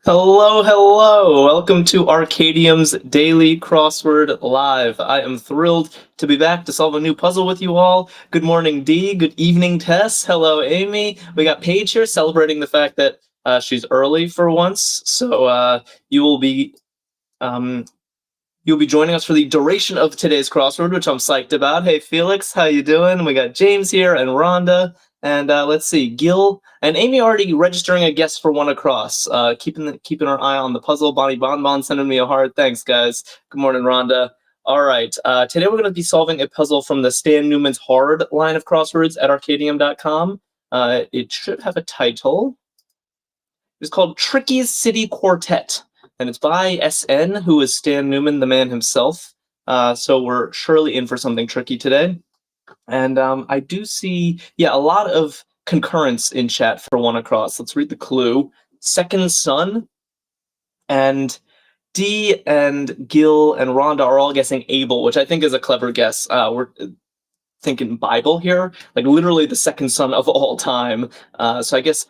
Hello, hello! Welcome to Arkadium's Daily Crossword Live. I am thrilled to be back to solve a new puzzle with you all. Good morning, Dee. Good evening, Tess. Hello, Amy. We got Paige here celebrating the fact that she's early for once. So you will be you'll be joining us for the duration of today's crossword, which I'm psyched about. Hey, Felix, how you doing? We got James here and Rhonda. And let's see, Gil and Amy already registering a guest for one across. Keeping our eye on the puzzle. Bonnie Bonbon sending me a heart. Thanks, guys. Good morning, Rhonda. All right, today we're going to be solving a puzzle from the Stan Newman's Hard line of crosswords at Arkadium.com. It should have a title. It's called Tricky's City Quartet, and it's by SN, who is Stan Newman, the man himself. So we're surely in for something tricky today. And I do see, a lot of concurrence in chat for one across. Let's read the clue. Second son, and Dee and Gil and Rhonda are all guessing Abel, which I think is a clever guess. We're thinking Bible here, like literally the second son of all time. So I guess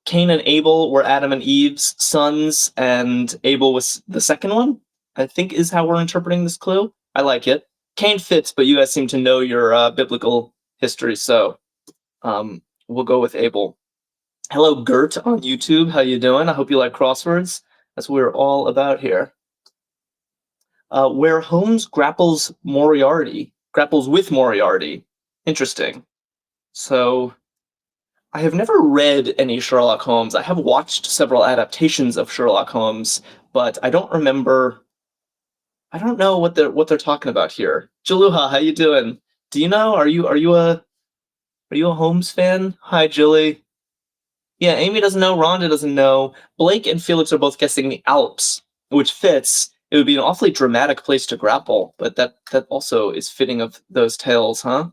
Cain and Abel were Adam and Eve's sons, and Abel was the second one, I think is how we're interpreting this clue. I like it. Cain fits, but you guys seem to know your biblical history, so we'll go with Abel. Hello, Gert on YouTube. How you doing? I hope you like crosswords. That's what we're all about here. Where Holmes grapples with Moriarty. Interesting. So I have never read any Sherlock Holmes. I have watched several adaptations of Sherlock Holmes, but I don't remember. I don't know what they're talking about here. Jaluha, how you doing? Do you know? Are you a Holmes fan? Hi, Julie. Yeah, Amy doesn't know. Rhonda doesn't know. Blake and Felix are both guessing the Alps, which fits. It would be an awfully dramatic place to grapple, but that also is fitting of those tales, huh?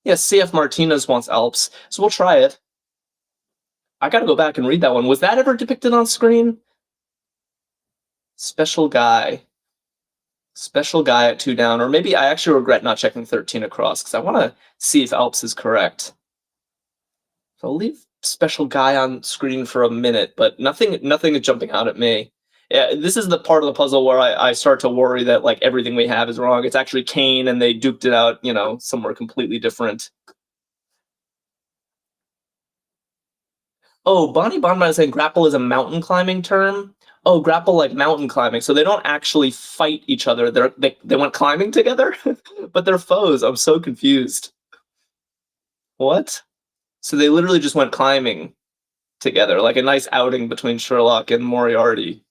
Yes, C.F. Martinez wants Alps, so we'll try it. I gotta go back and read that one. Was that ever depicted on screen? Special guy at 2 down, or maybe I actually regret not checking 13 across because I want to see if Alps is correct. So I'll leave special guy on screen for a minute, but nothing is jumping out at me. Yeah, this is the part of the puzzle where I start to worry that like everything we have is wrong. It's actually Cain, and they duped it out, somewhere completely different. Oh, Bonnie Bonbon is saying grapple is a mountain climbing term. Oh, grapple like mountain climbing. So they don't actually fight each other. They went climbing together, but they're foes. I'm so confused. What? So they literally just went climbing together, like a nice outing between Sherlock and Moriarty.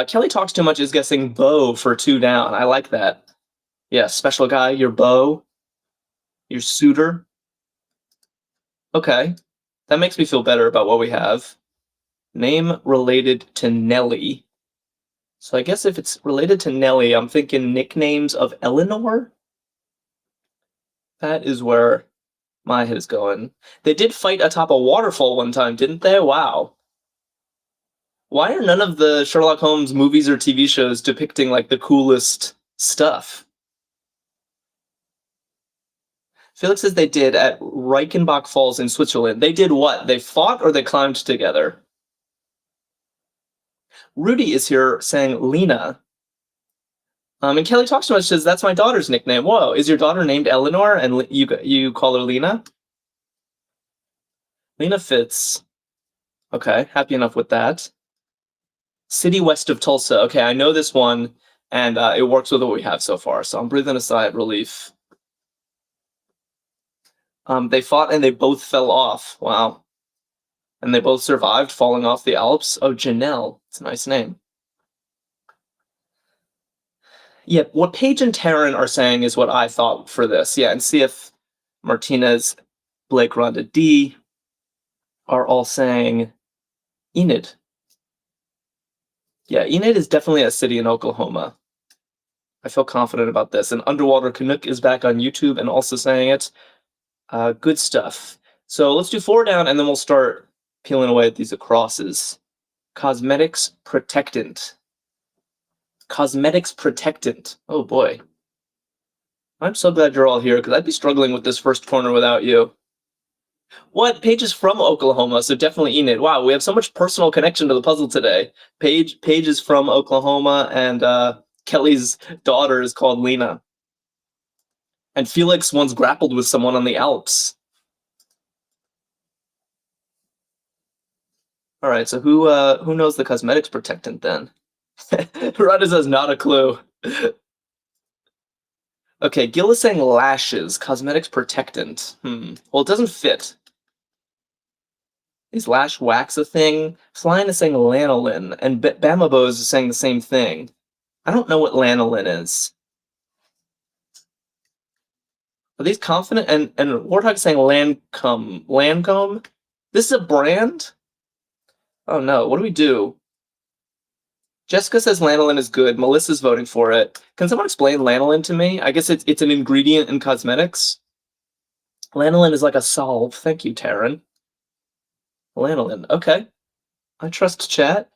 Kelly Talks Too Much is guessing bow for 2 down. I like that. Yeah, special guy, your beau, your suitor. Okay, that makes me feel better about what we have. Name related to Nellie. So I guess if it's related to Nellie, I'm thinking nicknames of Eleanor. That is where my head is going. They did fight atop a waterfall one time, didn't they? Wow. Why are none of the Sherlock Holmes movies or TV shows depicting like the coolest stuff? Felix says they did at Reichenbach Falls in Switzerland. They did what? They fought or they climbed together? Rudy is here saying Lena. And Kelly Talks Too Much says, that's my daughter's nickname. Whoa, is your daughter named Eleanor and you call her Lena? Lena fits. Okay, happy enough with that. City west of Tulsa. Okay, I know this one, and it works with what we have so far, so I'm breathing a sigh of relief. They fought and they both fell off. Wow. And they both survived falling off the Alps. Oh, Janelle. It's a nice name. Yeah, what Paige and Taryn are saying is what I thought for this. Yeah, and see if Martinez, Blake, Rhonda, D are all saying Enid. Yeah, Enid is definitely a city in Oklahoma. I feel confident about this. And Underwater Canuck is back on YouTube and also saying it. Good stuff. So let's do 4 down, and then we'll start peeling away at these acrosses. Cosmetics protectant. Cosmetics protectant. Oh boy. I'm so glad you're all here, because I'd be struggling with this first corner without you. What? Paige is from Oklahoma, so definitely Enid. Wow, we have so much personal connection to the puzzle today. Paige is from Oklahoma, and Kelly's daughter is called Lena. And Felix once grappled with someone on the Alps. All right, so who knows the cosmetics protectant then? Rada says not a clue. Okay, Gil is saying lashes, cosmetics protectant. Well, it doesn't fit. Is lash wax a thing? Flying is saying lanolin, and Bamabos is saying the same thing. I don't know what lanolin is. Are these confident? And Warthog saying Lancome. Lancome? This is a brand? Oh no, what do we do? Jessica says lanolin is good. Melissa's voting for it. Can someone explain lanolin to me? I guess it's an ingredient in cosmetics. Lanolin is like a solve. Thank you, Taryn. Lanolin. Okay. I trust chat.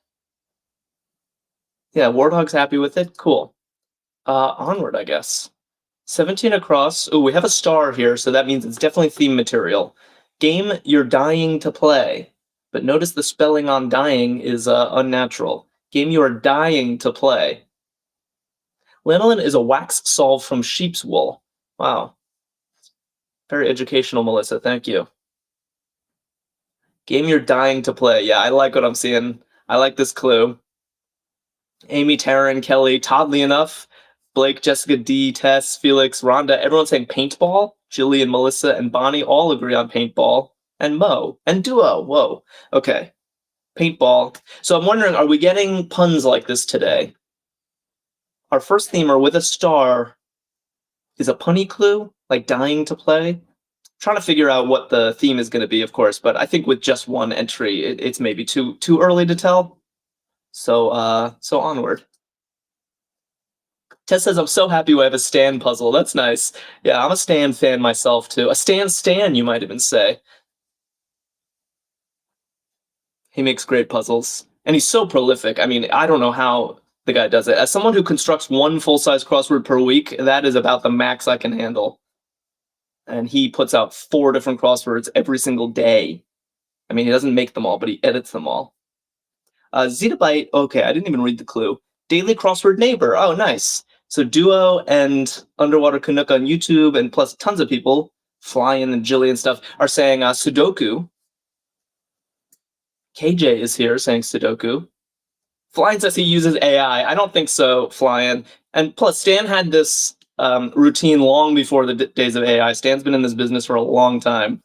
Yeah, Warthog's happy with it. Cool. Onward, I guess. 17 across. Oh, we have a star here, so that means it's definitely theme material. Game you're dying to play. But notice the spelling on dying is unnatural. Game you are dying to play. Lanolin is a wax solve from sheep's wool. Wow. Very educational, Melissa. Thank you. Game you're dying to play. Yeah, I like what I'm seeing. I like this clue. Amy, Taryn, Kelly, oddly enough, Blake, Jessica, D, Tess, Felix, Rhonda, everyone's saying paintball. Jillian, Melissa, and Bonnie all agree on paintball. And Mo. And Duo. Whoa. Okay. Paintball. So I'm wondering, are we getting puns like this today? Our first themer with a star is a punny clue, like dying to play. Trying to figure out what the theme is going to be, of course, but I think with just one entry, it's maybe too early to tell. So onward. Tess says, I'm so happy we have a Stan puzzle. That's nice. Yeah, I'm a Stan fan myself, too. A Stan, you might even say. He makes great puzzles. And he's so prolific. I mean, I don't know how the guy does it. As someone who constructs one full-size crossword per week, that is about the max I can handle. And he puts out 4 different crosswords every single day. I mean, he doesn't make them all, but he edits them all. Zetabyte, okay, I didn't even read the clue. Daily Crossword Neighbor, oh, nice. So Duo and Underwater Canuck on YouTube, and plus tons of people, Flyin and Jillian stuff, are saying Sudoku. KJ is here saying Sudoku. Flyin says he uses AI. I don't think so, Flyin. And plus, Stan had this routine long before the days of AI. Stan's been in this business for a long time.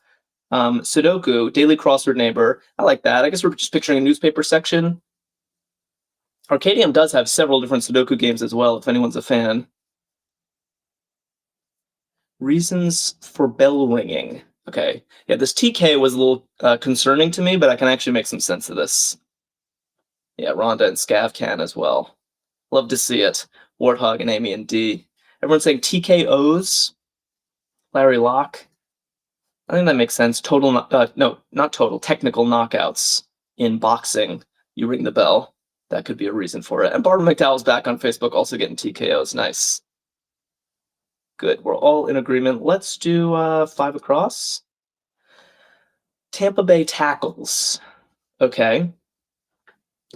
Sudoku, Daily Crossword Neighbor. I like that. I guess we're just picturing a newspaper section. Arkadium does have several different Sudoku games as well, if anyone's a fan. Reasons for bell ringing. Okay. Yeah, this TK was a little concerning to me, but I can actually make some sense of this. Yeah, Rhonda and Scav can as well. Love to see it. Warthog and Amy and D. Everyone's saying TKOs. Larry Locke. I think that makes sense. No, not total. Technical knockouts in boxing. You ring the bell. That could be a reason for it. And Barbara McDowell's back on Facebook, also getting TKOs. Nice. Good. We're all in agreement. Let's do 5 across. Tampa Bay tackles. Okay.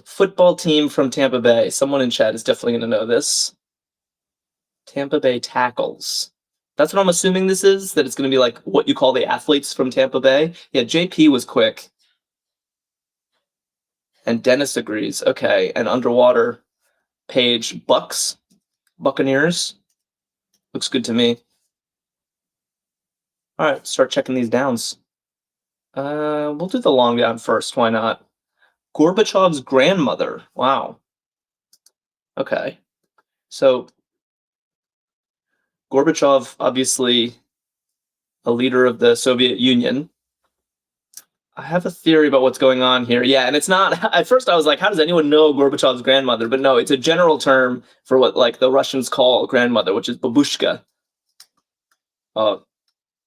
Football team from Tampa Bay. Someone in chat is definitely going to know this. Tampa Bay tackles. That's what I'm assuming this is, that it's going to be like what you call the athletes from Tampa Bay. Yeah, JP was quick. And Dennis agrees. Okay, and underwater, Page, Bucks, Buccaneers. Looks good to me. All right, start checking these downs. We'll do the long down first. Why not? Gorbachev's grandmother. Wow. Okay. So Gorbachev, obviously a leader of the Soviet Union. I have a theory about what's going on here. Yeah, and it's not. At first, I was like, "How does anyone know Gorbachev's grandmother?" But no, it's a general term for what like the Russians call grandmother, which is babushka. Oh,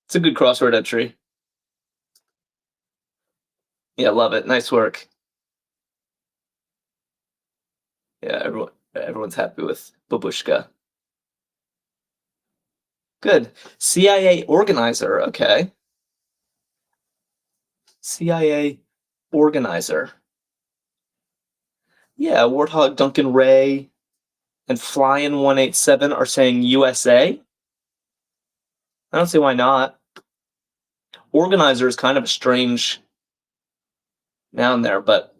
it's a good crossword entry. Yeah, love it. Nice work. Yeah, everyone's happy with babushka. Good. CIA organizer. Okay. CIA organizer. Yeah, Warthog, Duncan Ray, and Flyin187 are saying USA. I don't see why not. Organizer is kind of a strange noun there, but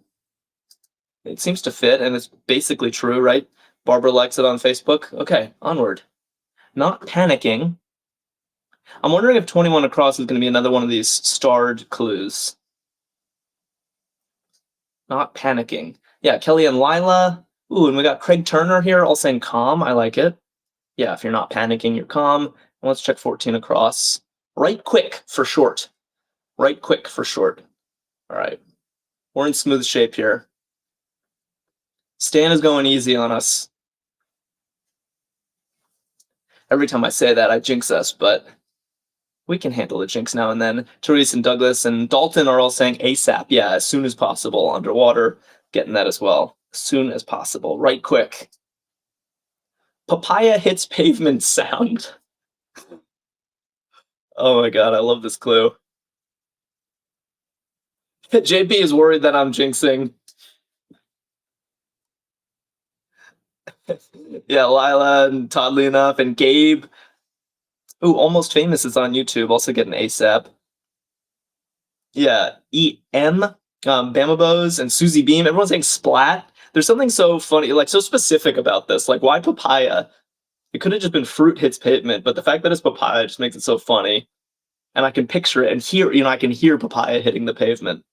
it seems to fit, and it's basically true, right? Barbara likes it on Facebook. Okay, onward. Not panicking. I'm wondering if 21 across is going to be another one of these starred clues. Not panicking. Yeah, Kelly and Lila. Ooh, and we got Craig Turner here, all saying calm. I like it. Yeah, if you're not panicking, you're calm. And let's check 14 across. Right quick for short. Right quick for short. All right. We're in smooth shape here. Stan is going easy on us. Every time I say that, I jinx us, but we can handle the jinx now and then. Therese and Douglas and Dalton are all saying ASAP. Yeah, as soon as possible. Underwater, getting that as well. As soon as possible. Right quick. Papaya hits pavement sound. Oh my god, I love this clue. JP is worried that I'm jinxing. Yeah, Lila and Toddly Enough and Gabe. Ooh, Almost Famous is on YouTube, also getting ASAP. Yeah, EM, Bamabos, and Susie Beam. Everyone's saying splat. There's something so funny, like so specific about this. Like, why papaya? It could have just been fruit hits pavement, but the fact that it's papaya just makes it so funny. And I can picture it and hear, I can hear papaya hitting the pavement.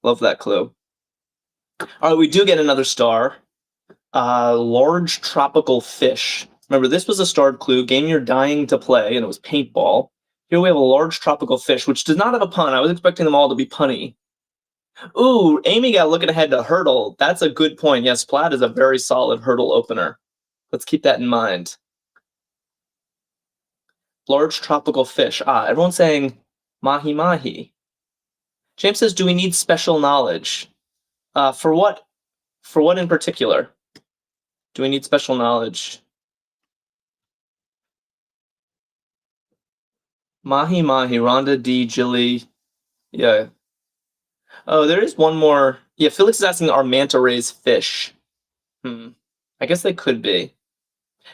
Love that clue. All right, we do get another star. Large tropical fish. Remember, this was a starred clue, game you're dying to play, and it was paintball. Here we have a large tropical fish, which does not have a pun. I was expecting them all to be punny. Ooh, Amy got looking ahead to hurdle. That's a good point. Yes, Splat is a very solid hurdle opener. Let's keep that in mind. Large tropical fish. Everyone's saying mahi mahi. James says, do we need special knowledge? For what? For what in particular? Do we need special knowledge? Mahi mahi, Rhonda D, Jilly. Yeah. Oh, there is one more. Yeah, Felix is asking, are manta rays fish? I guess they could be.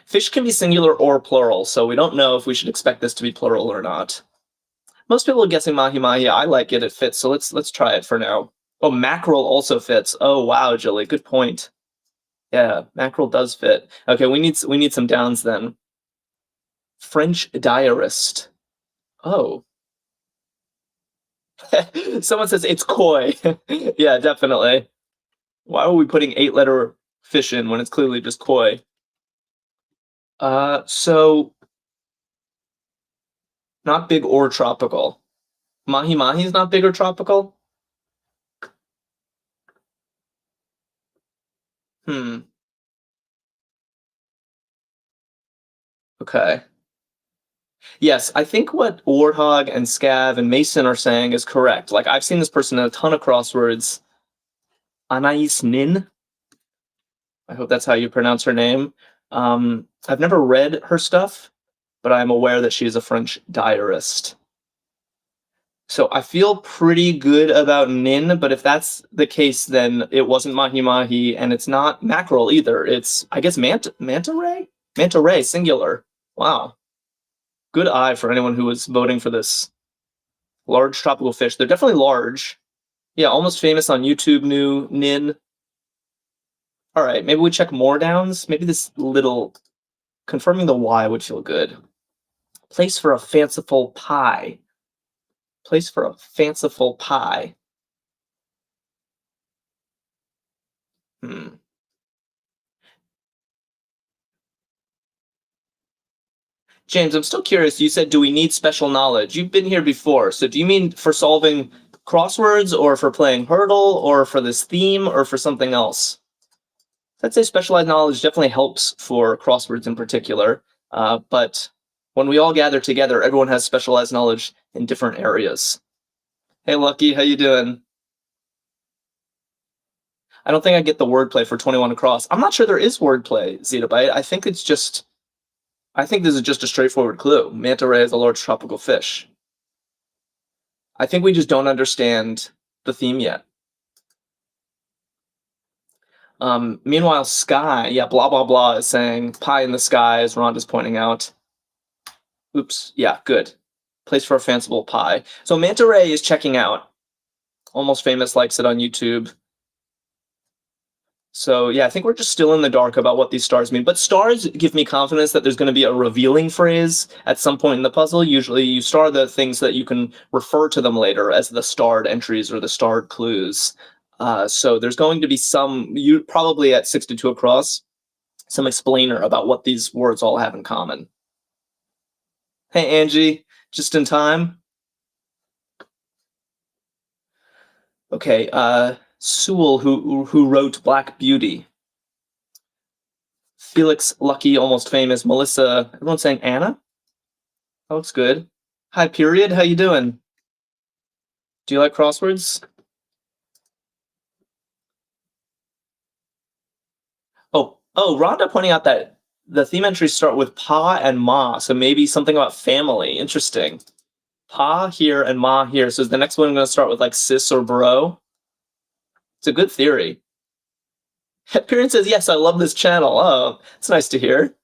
Fish can be singular or plural, so we don't know if we should expect this to be plural or not. Most people are guessing mahi mahi. I like it. It fits, so let's try it for now. Oh, mackerel also fits. Oh, wow, Jilly. Good point. Yeah, mackerel does fit. Okay, we need some downs then. French diarist. Oh. Someone says it's koi. Yeah, definitely. Why are we putting 8-letter fish in when it's clearly just koi? So not big or tropical. Mahi mahi is not big or tropical? Okay. Yes, I think what Warthog and Scav and Mason are saying is correct. Like, I've seen this person in a ton of crosswords. Anais Nin. I hope that's how you pronounce her name. I've never read her stuff, but I'm aware that she is a French diarist. So I feel pretty good about Nin, but if that's the case, then it wasn't mahi mahi, and it's not mackerel either. It's, I guess, manta ray? Manta ray, singular. Wow. Good eye for anyone who was voting for this. Large tropical fish. They're definitely large. Yeah, Almost Famous on YouTube knew Nin. All right, maybe we check more downs. Maybe this little confirming the Y would feel good. Place for a fanciful pie. Place for a fanciful pie. James, I'm still curious. You said, do we need special knowledge? You've been here before. So do you mean for solving crosswords or for playing Hurdle or for this theme or for something else? I'd say specialized knowledge definitely helps for crosswords in particular. But when we all gather together, everyone has specialized knowledge in different areas. Hey, Lucky, how you doing? I don't think I get the wordplay for 21 across. I'm not sure there is wordplay, Zetabyte. I think this is just a straightforward clue. Manta ray is a large tropical fish. I think we just don't understand the theme yet. Meanwhile, Sky, yeah, blah, blah, blah is saying pie in the sky, as Rhonda's pointing out. Oops, yeah, good. Place for a fanciful pie. So Manta Ray is checking out. Almost Famous likes it on YouTube. So yeah, I think we're just still in the dark about what these stars mean. But stars give me confidence that there's going to be a revealing phrase at some point in the puzzle. Usually you star the things that you can refer to them later as the starred entries or the starred clues. So there's going to be you probably at 62 across, some explainer about what these words all have in common. Hey, Angie, just in time. Okay, Sewell, who wrote Black Beauty. Felix, Lucky, Almost Famous, Melissa, everyone's saying Anna? That looks good. Hi, Period, how you doing? Do you like crosswords? Rhonda pointing out that the theme entries start with pa and ma, so maybe something about family. Interesting. Pa here and ma here. So is the next one going to start with like sis or bro? It's a good theory. Period says, yes, I love this channel. Oh, it's nice to hear.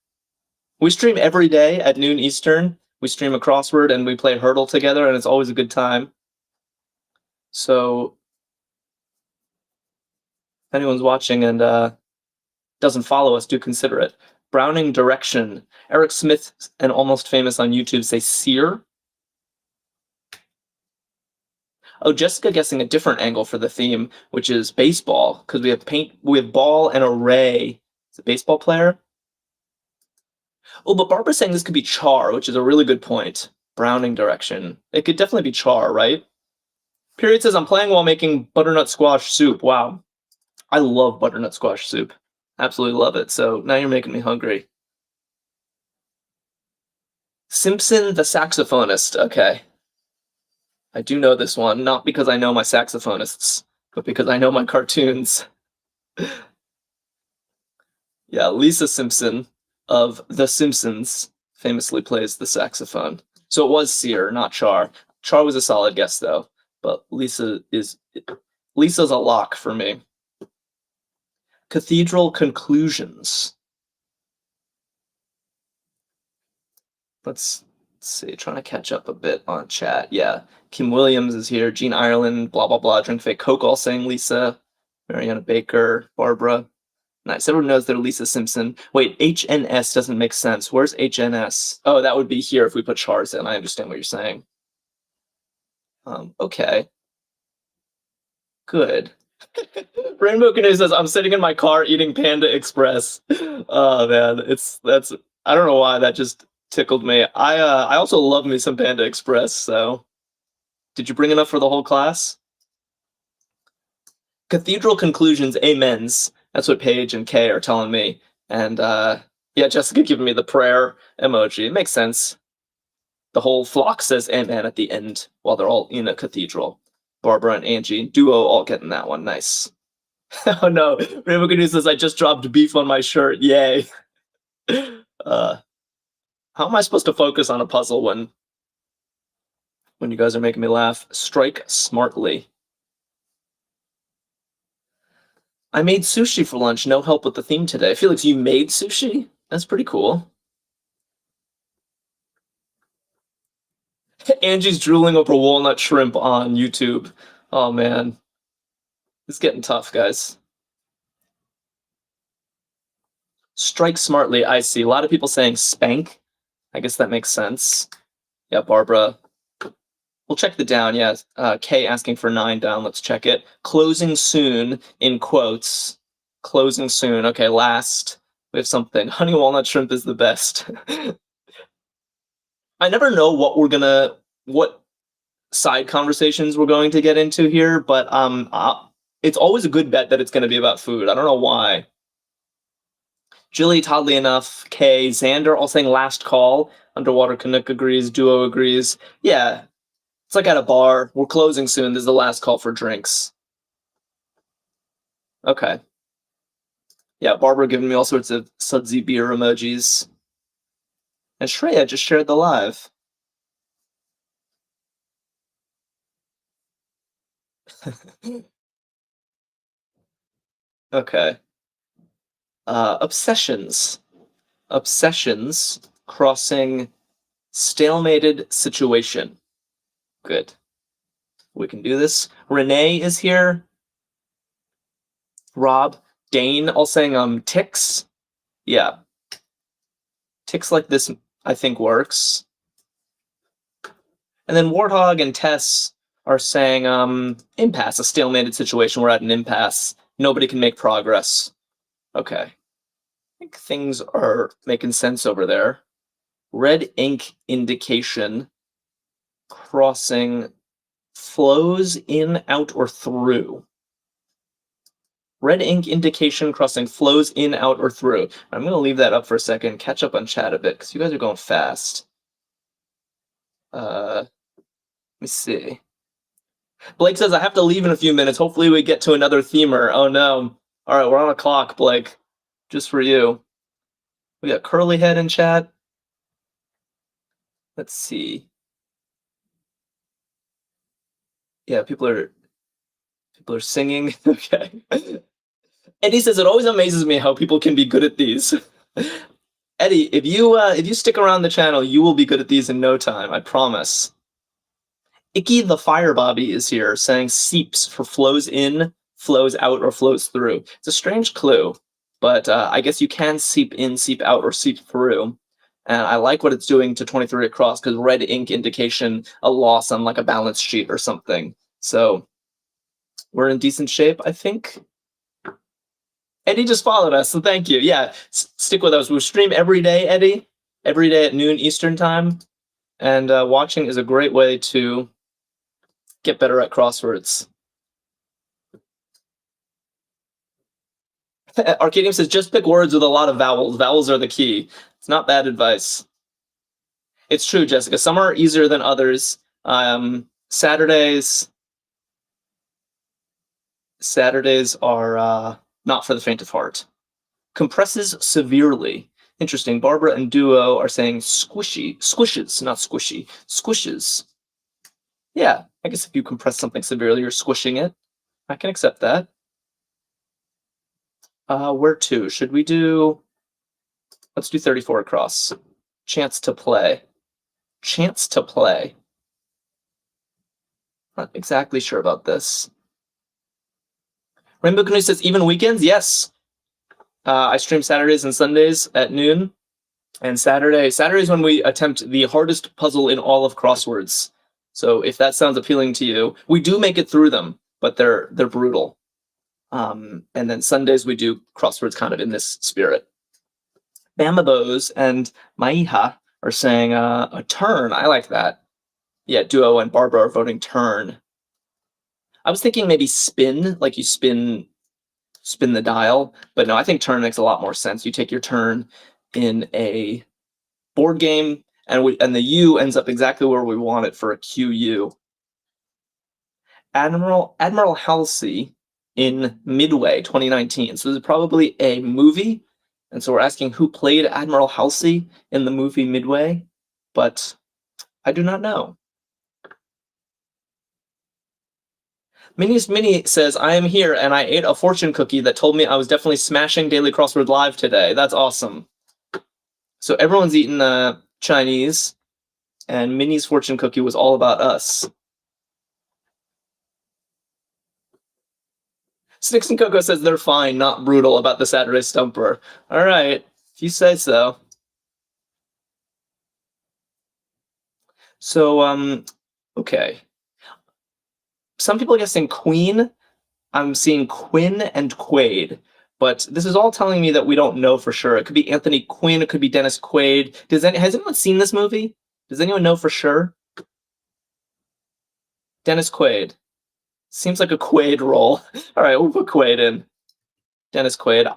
We stream every day at noon Eastern. We stream a crossword and we play Hurdle together, and it's always a good time. So if anyone's watching and doesn't follow us, do consider it. Browning Direction. Eric Smith and Almost Famous on YouTube say sear. Oh, Jessica guessing a different angle for the theme, which is baseball, because we have ball and array. Is it baseball player? Oh, but Barbara's saying this could be char, which is a really good point. Browning Direction. It could definitely be char, right? Period says, I'm playing while making butternut squash soup. Wow. I love butternut squash soup. Absolutely love it. So now you're making me hungry. Simpson the saxophonist. Okay. I do know this one, not because I know my saxophonists, but because I know my cartoons. Yeah, Lisa Simpson of The Simpsons famously plays the saxophone. So it was Sear, not Char. Char was a solid guess, though, but Lisa's a lock for me. Cathedral Conclusions. Let's see, trying to catch up a bit on chat. Yeah, Kim Williams is here. Jean Ireland, blah, blah, blah. Drink Fake Coke, all saying Lisa. Mariana Baker, Barbara. Nice. Everyone knows they're Lisa Simpson. Wait, HNS doesn't make sense. Where's HNS? Oh, that would be here if we put chars in. I understand what you're saying. Okay. Good. Rainbow Canoe says, I'm sitting in my car eating Panda Express. Oh, man. I don't know why that just tickled me. I also love me some Panda Express, so. Did you bring enough for the whole class? Cathedral Conclusions, amens. That's what Paige and Kay are telling me. And yeah, Jessica giving me the prayer emoji. It makes sense. The whole flock says amen at the end while they're all in a cathedral. Barbara and Angie, duo, all getting that one. Nice. Oh no, Rainbow Canoe says, I just dropped beef on my shirt. Yay. How am I supposed to focus on a puzzle when you guys are making me laugh? Strike smartly. I made sushi for lunch. No help with the theme today. Felix, you made sushi? That's pretty cool. Angie's drooling over walnut shrimp on YouTube. Oh, man. It's getting tough, guys. Strike smartly, I see. A lot of people saying spank. I guess that makes sense. Yeah, Barbara. We'll check the down, yeah. Kay asking for 9 down. Let's check it. Closing soon, in quotes. Closing soon. Okay, last. We have something. Honey walnut shrimp is the best. I never know what side conversations we're going to get into here, but it's always a good bet that it's going to be about food. I don't know why. Jilly, oddly enough, Kay, Xander, all saying last call. Underwater Canuck agrees. Duo agrees. Yeah, it's like at a bar. We're closing soon. This is the last call for drinks. Okay. Yeah, Barbara giving me all sorts of sudsy beer emojis. And Shreya just shared the live. Okay. Obsessions. Obsessions crossing stalemated situation. Good. We can do this. Renee is here. Rob. Dane all saying ticks. Yeah. Ticks like this I think works. And then Warthog and Tess are saying impasse, a stalemated situation. We're at an impasse. Nobody can make progress. Okay. I think things are making sense over there. Red ink indication crossing flows in, out, or through. Red ink indication crossing flows in, out, or through. I'm going to leave that up for a second, catch up on chat a bit, because you guys are going fast. Let me see. Blake says, I have to leave in a few minutes. Hopefully we get to another themer. Oh, no. All right, we're on a clock, Blake. Just for you. We got Curly Head in chat. Let's see. Yeah, people are singing. Okay. Eddie says, it always amazes me how people can be good at these. Eddie, if you stick around the channel, you will be good at these in no time. I promise. Icky the Fire Bobby is here saying seeps for flows in, flows out, or flows through. It's a strange clue, but I guess you can seep in, seep out, or seep through. And I like what it's doing to 23 across because red ink indication a loss on like a balance sheet or something. So we're in decent shape, I think. Eddie just followed us, so thank you. Yeah, stick with us. We stream every day, Eddie, every day at noon Eastern time. And watching is a great way to get better at crosswords. Arkadium says, just pick words with a lot of vowels. Vowels are the key. It's not bad advice. It's true, Jessica. Some are easier than others. Saturdays are not for the faint of heart. Compresses severely. Interesting. Barbara and Duo are saying squishy. Squishes, not squishy. Squishes. Yeah, I guess if you compress something severely, you're squishing it. I can accept that. Where to? Should we do... Let's do 34 across. Chance to play. Chance to play. Not exactly sure about this. Rainbow Canoe says, even weekends? Yes. I stream Saturdays and Sundays at noon. And Saturday's when we attempt the hardest puzzle in all of crosswords. So if that sounds appealing to you, we do make it through them, but they're brutal. And then Sundays we do crosswords kind of in this spirit. Bamabos and Maiha are saying a turn. I like that. Yeah, Duo and Barbara are voting turn. I was thinking maybe spin, like you spin the dial, but no, I think turn makes a lot more sense. You take your turn in a board game, and the U ends up exactly where we want it for a QU. Admiral Halsey in Midway 2019. So this is probably a movie, and so we're asking who played Admiral Halsey in the movie Midway, but I do not know. Minnie says, I am here and I ate a fortune cookie that told me I was definitely smashing Daily Crossword Live today. That's awesome. So everyone's eating Chinese, and Minnie's fortune cookie was all about us. Sticks and Coco says they're fine, not brutal about the Saturday Stumper. All right, if you say so. So, okay. Some people are guessing Queen. I'm seeing Quinn and Quaid. But this is all telling me that we don't know for sure. It could be Anthony Quinn. It could be Dennis Quaid. Has anyone seen this movie? Does anyone know for sure? Dennis Quaid. Seems like a Quaid role. All right, we'll put Quaid in. Dennis Quaid.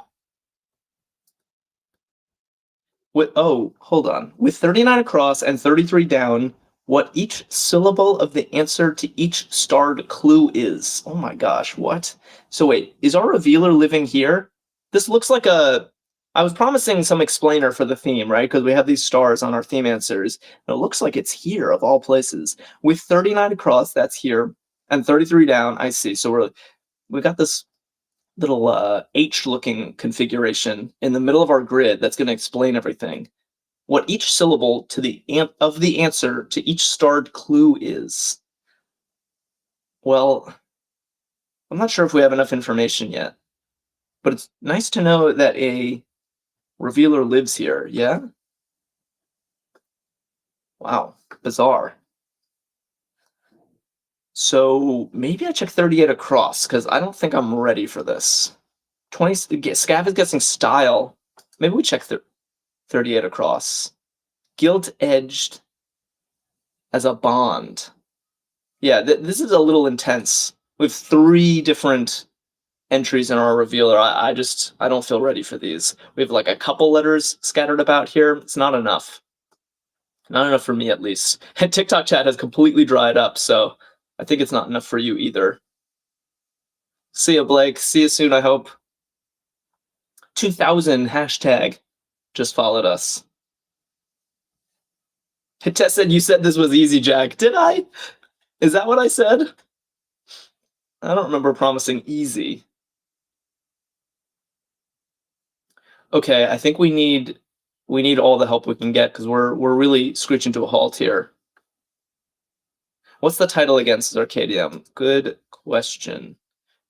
Hold on. With 39 across and 33 down, what each syllable of the answer to each starred clue is. Oh my gosh, what? So wait, is our revealer living here? This looks like I was promising some explainer for the theme, right? Because we have these stars on our theme answers. And it looks like it's here, of all places. With 39 across, that's here. And 33 down, I see. So we got this little H-looking configuration in the middle of our grid that's going to explain everything. What each syllable of the answer to each starred clue is. Well, I'm not sure if we have enough information yet, but it's nice to know that a revealer lives here, yeah? Wow, bizarre. So maybe I check 38 across, because I don't think I'm ready for this. 20, Scav is guessing style. Maybe we check 38 across. Gilt-edged as a bond. Yeah, this is a little intense. We have 3 different entries in our revealer. I don't feel ready for these. We have like a couple letters scattered about here. It's not enough. Not enough for me, at least. And TikTok chat has completely dried up, so I think it's not enough for you either. See ya, Blake. See you soon, I hope. 2000 hashtag just followed us. Tess said you said this was easy, Jack. Did I? Is that what I said? I don't remember promising easy. Okay, I think we need all the help we can get, because we're really screeching to a halt here. What's the title against Arkadium? Good question.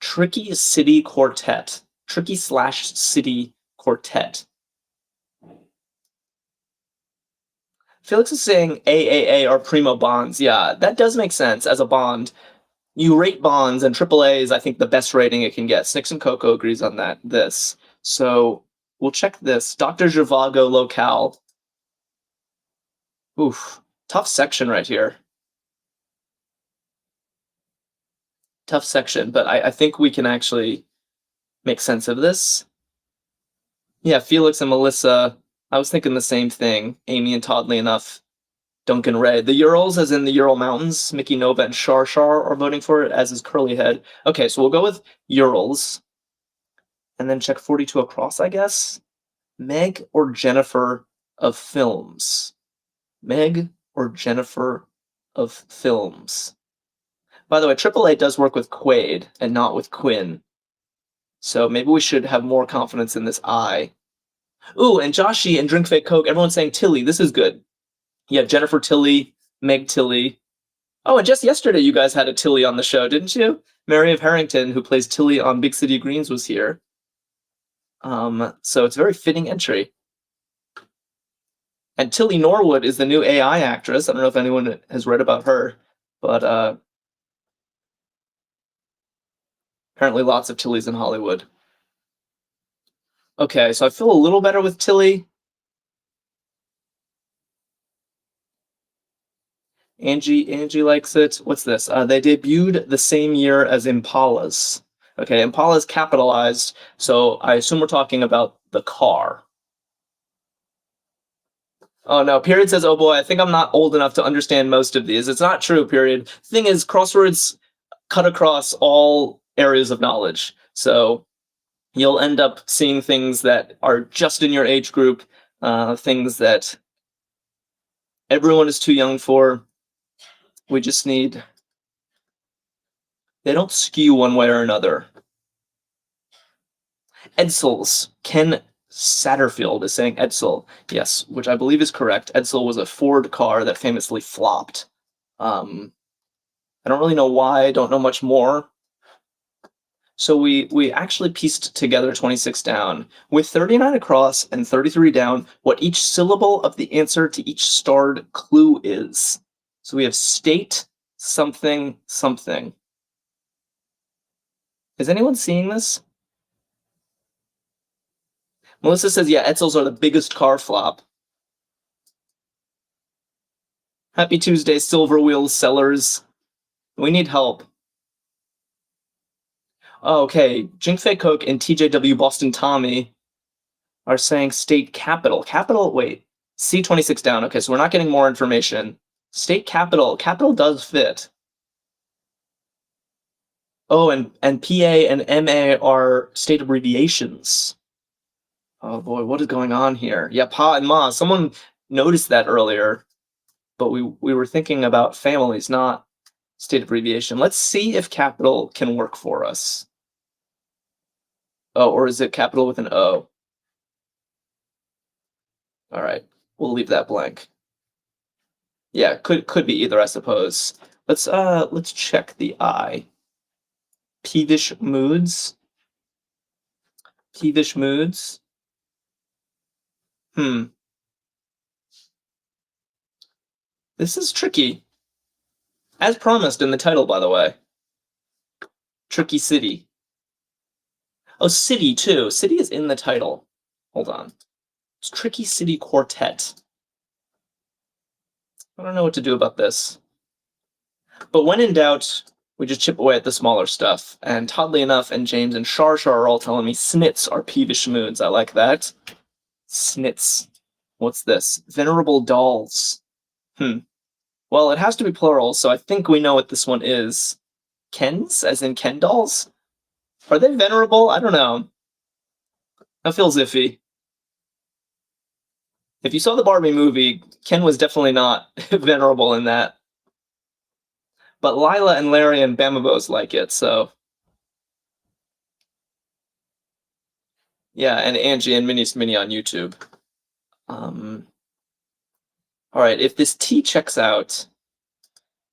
Tricky City Quartet. Tricky/City Quartet. Felix is saying AAA are primo bonds. Yeah, that does make sense as a bond. You rate bonds, and AAA is, I think, the best rating it can get. Snicks and Coco agrees on that. So we'll check this. Dr. Zhivago locale. Oof, tough section right here. Tough section, but I think we can actually make sense of this. Yeah, Felix and Melissa. I was thinking the same thing. Amy and Toddly enough. Duncan Ray. The Urals, as in the Ural Mountains. Mickey Nova and Shar are voting for it, as is Curly Head. Okay, so we'll go with Urals. And then check 42 across, I guess. Meg or Jennifer of Films. Meg or Jennifer of Films. By the way, AAA does work with Quaid and not with Quinn. So maybe we should have more confidence in this I. Ooh, and Joshi and Drink Fake Coke, everyone's saying Tilly. This is good. Yeah, Jennifer Tilly, Meg Tilly. Oh, and just yesterday you guys had a Tilly on the show, didn't you? Mary of Harrington, who plays Tilly on Big City Greens, was here. So it's a very fitting entry. And Tilly Norwood is the new AI actress. I don't know if anyone has read about her, but apparently lots of Tillys in Hollywood. Okay, so I feel a little better with Tilly. Angie likes it. What's this? They debuted the same year as Impalas. Okay, Impala's capitalized, so I assume we're talking about the car. Oh no, Period says, oh boy, I think I'm not old enough to understand most of these. It's not true, Period. Thing is, crosswords cut across all areas of knowledge. So you'll end up seeing things that are just in your age group, things that everyone is too young for. We just need... They don't skew one way or another. Edsels. Ken Satterfield is saying Edsel. Yes, which I believe is correct. Edsel was a Ford car that famously flopped. I don't really know why. I don't know much more. So we actually pieced together 26 down. With 39 across and 33 down, what each syllable of the answer to each starred clue is. So we have state something something. Is anyone seeing this? Melissa says, yeah, Edsels are the biggest car flop. Happy Tuesday, Silver Wheels sellers. We need help. Oh, okay, Jink Fake Coke and TJW Boston Tommy are saying state capital. Capital, wait, C26 down. Okay, so we're not getting more information. State capital. Capital does fit. Oh, and PA and MA are state abbreviations. Oh boy, what is going on here? Yeah, Pa and Ma. Someone noticed that earlier, but we were thinking about families, not State abbreviation. Let's see if capital can work for us. Oh, or is it capital with an O? All right, we'll leave that blank. Yeah, could be either, I suppose. Let's check the I. Peevish moods. Peevish moods. This is tricky. As promised in the title, by the way. Tricky City. Oh, City, too. City is in the title. Hold on. It's Tricky City Quartet. I don't know what to do about this. But when in doubt, we just chip away at the smaller stuff. And oddly enough, and James and Shar are all telling me snits are peevish moods. I like that. Snits. What's this? Venerable dolls. Well, it has to be plural, so I think we know what this one is. Kens, as in Ken dolls? Are they venerable? I don't know. That feels iffy. If you saw the Barbie movie, Ken was definitely not venerable in that. But Lila and Larry and Bamabos like it, so. Yeah, and Angie and Minnie's Mini on YouTube. Alright, if this T checks out,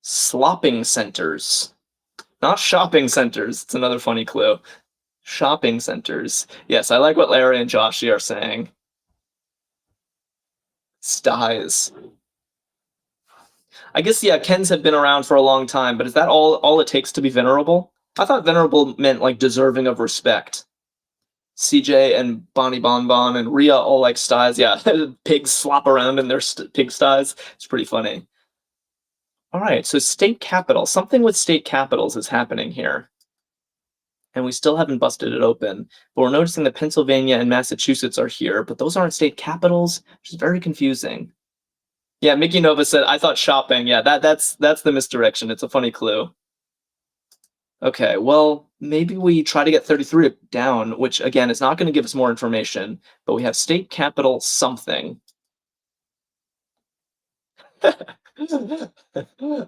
slopping centers. Not shopping centers, it's another funny clue. Shopping centers. Yes, I like what Larry and Joshie are saying. Styes. I guess, yeah, Kens have been around for a long time, but is that all it takes to be venerable? I thought venerable meant, like, deserving of respect. CJ and Bonnie Bonbon and Rhea all like styes. Yeah, pigs slop around in their pig styes. It's pretty funny. All right, so state capital. Something with state capitals is happening here. And we still haven't busted it open. But we're noticing that Pennsylvania and Massachusetts are here, but those aren't state capitals, which is very confusing. Yeah, Mickey Nova said, I thought shopping. Yeah, that's the misdirection. It's a funny clue. Okay, well, maybe we try to get 33 down, which, again, is not going to give us more information, but we have state capital something.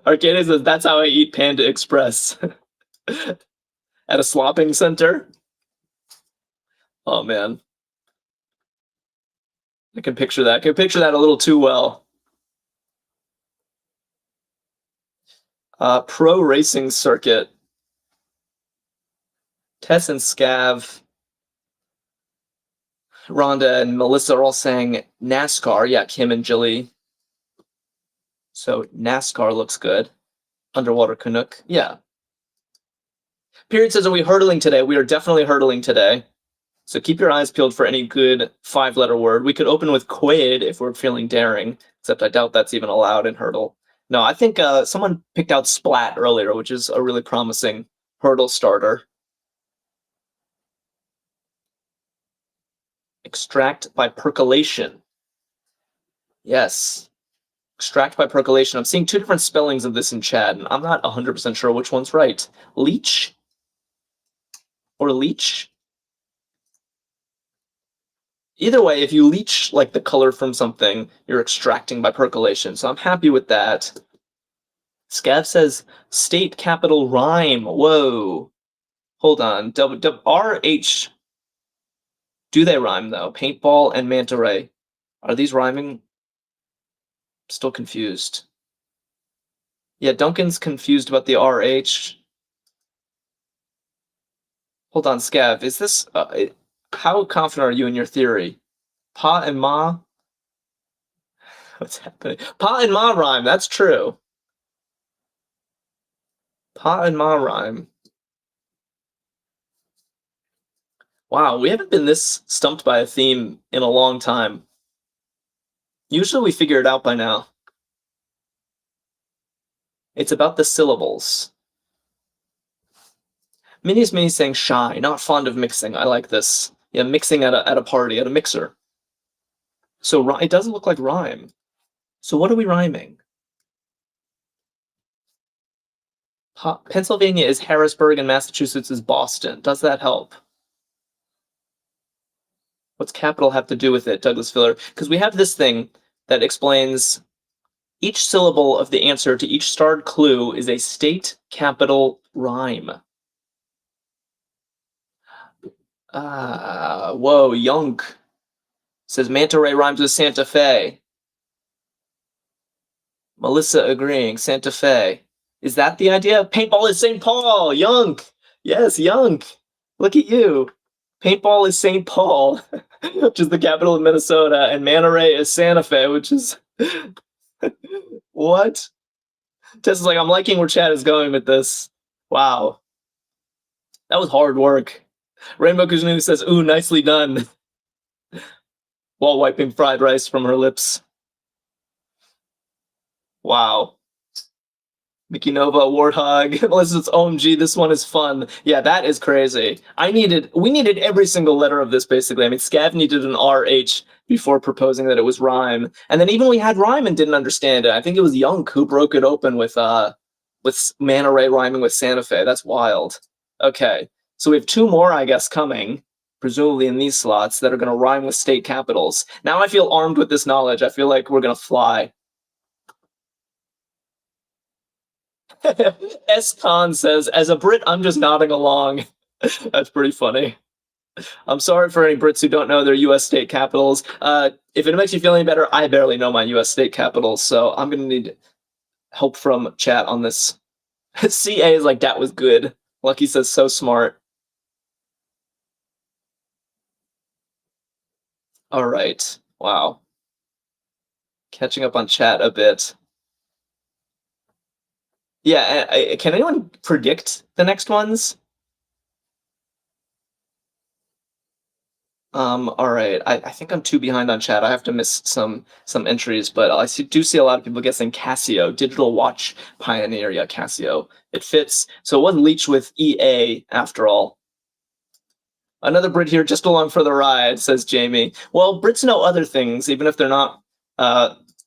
Arcadia says, that's how I eat Panda Express. At a slopping center? Oh, man. I can picture that. I can picture that a little too well. Pro racing circuit. Tess and Scav, Rhonda and Melissa are all saying NASCAR. Yeah, Kim and Jilly. So NASCAR looks good. Underwater Canuck. Yeah. Period says, are we hurdling today? We are definitely hurdling today. So keep your eyes peeled for any good 5-letter word. We could open with quaid if we're feeling daring, except I doubt that's even allowed in hurdle. No, I think someone picked out splat earlier, which is a really promising hurdle starter. Extract by percolation. Yes. Extract by percolation. I'm seeing 2 different spellings of this in chat, and I'm not 100% sure which one's right. Leech? Or leech? Either way, if you leach like the color from something, you're extracting by percolation, so I'm happy with that. Scav says state capital rhyme. Whoa. Hold on. RH. Do they rhyme, though? Paintball and manta ray. Are these rhyming? Still confused. Yeah, Duncan's confused about the RH. Hold on, Scav. Is this... how confident are you in your theory? Pa and Ma? What's happening? Pa and Ma rhyme. That's true. Pa and Ma rhyme. Wow, we haven't been this stumped by a theme in a long time. Usually we figure it out by now. It's about the syllables. Minnie's saying shy, not fond of mixing. I like this. Yeah, mixing at a party, at a mixer. So it doesn't look like rhyme. So what are we rhyming? Pennsylvania is Harrisburg and Massachusetts is Boston. Does that help? What's capital have to do with it, Douglas Filler? Because we have this thing that explains Each syllable of the answer to each starred clue is a state capital rhyme. Whoa, Yunk says Manta Ray rhymes with Santa Fe. Melissa agreeing, Santa Fe. Is that the idea? Paintball is St. Paul, Yunk. Yes, Yunk. Look at you. Paintball is St. Paul, which is the capital of Minnesota, and Manta Ray is Santa Fe, which is what? Tess is like, I'm liking where chat is going with this. Wow. That was hard work. Rainbow Kuznu says, ooh, nicely done. While wiping fried rice from her lips. Wow. Mickey Nova, Warthog. Melissa's OMG, this one is fun. Yeah, that is crazy. We needed every single letter of this, basically. I mean, Scav needed an RH before proposing that it was rhyme. And then even we had rhyme and didn't understand it. I think it was Yunk who broke it open with Manta Ray rhyming with Santa Fe. That's wild. Okay, so we have two more, I guess, coming, presumably in these slots, that are going to rhyme with state capitals. Now I feel armed with this knowledge. I feel like we're going to fly. S-Con says, as a Brit, I'm just nodding along. That's pretty funny. I'm sorry for any Brits who don't know their U.S. state capitals. If it makes you feel any better, I barely know my U.S. state capitals, so I'm going to need help from chat on this. CA is like, that was good. Lucky says, so smart. All right. Wow. Catching up on chat a bit. Yeah, can anyone predict the next ones? All right. I think I'm too behind on chat. I have to miss some entries, but do see a lot of people guessing Casio, digital watch pioneer. Yeah, Casio. It fits. So it wasn't Leech with EA after all. Another Brit here just along for the ride, says Jamie. Well, Brits know other things, even if they're not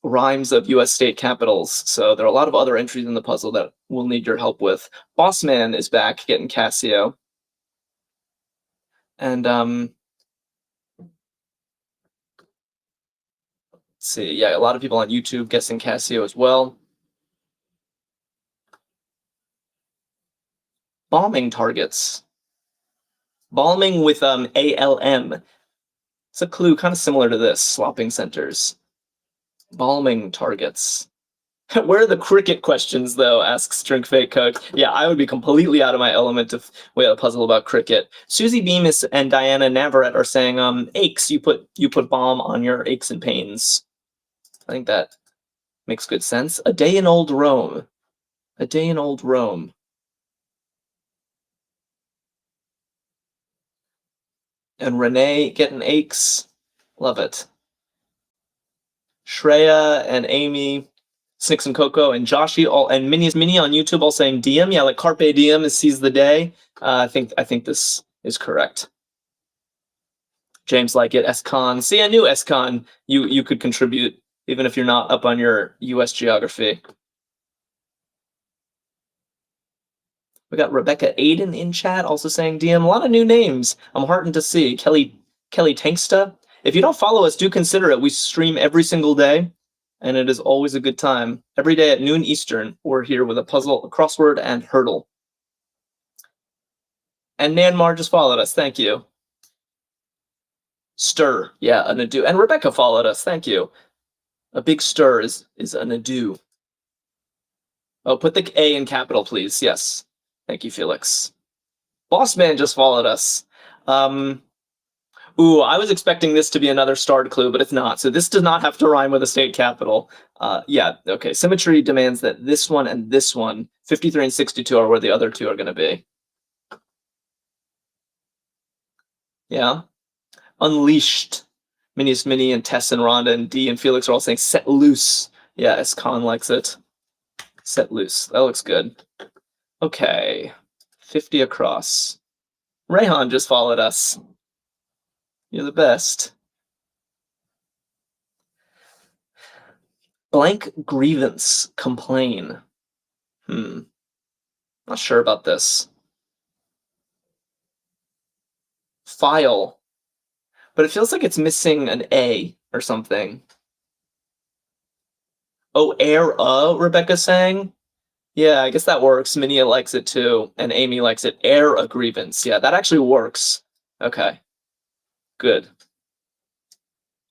rhymes of U.S. state capitals. So there are a lot of other entries in the puzzle that we'll need your help with. Bossman is back getting Casio. And let's see. Yeah, a lot of people on YouTube guessing Casio as well. Bombing targets. Bombing with ALM. It's a clue kind of similar to this. Swapping centers. Bombing targets. Where are the cricket questions, though? Asks Drink Fake Coke. Yeah, I would be completely out of my element if we had a puzzle about cricket. Susie Bemis and Diana Navarrete are saying, aches. You put bomb on your aches and pains. I think that makes good sense. A day in old Rome. A day in old Rome. And Renee getting aches. Love it. Shreya and Amy, Snicks and Coco, and Joshi, all and Minnie on YouTube all saying Diem. Yeah, like Carpe Diem is seize the day. I think this is correct. James like it. S-Con. See, I knew S-Con you could contribute, even if you're not up on your US geography. We got Rebecca Aiden in chat also saying DM. A lot of new names. I'm heartened to see. Kelly Tanksta. If you don't follow us, do consider it. We stream every single day, and it is always a good time. Every day at noon Eastern, we're here with a puzzle, a crossword, and hurdle. And Nanmar just followed us. Thank you. Stir. Yeah, an adieu. And Rebecca followed us. Thank you. A big stir is an adieu. Oh, put the A in capital, please. Yes. Thank you, Felix. Bossman just followed us. Ooh, I was expecting this to be another starred clue, but it's not. So this does not have to rhyme with a state capital. Yeah, okay. Symmetry demands that this one and this one, 53 and 62, are where the other two are going to be. Yeah. Unleashed. Minnie and Tess and Rhonda and Dee and Felix are all saying set loose. Yeah, S-Con likes it. Set loose. That looks good. Okay. 50 across. Rayhan just followed us. You're the best. Blank grievance. Complain. Not sure about this. File. But it feels like it's missing an A or something. Oh, Rebecca saying? Yeah, I guess that works. Minia likes it too, and Amy likes it. Air a grievance. Yeah, that actually works. Okay, good.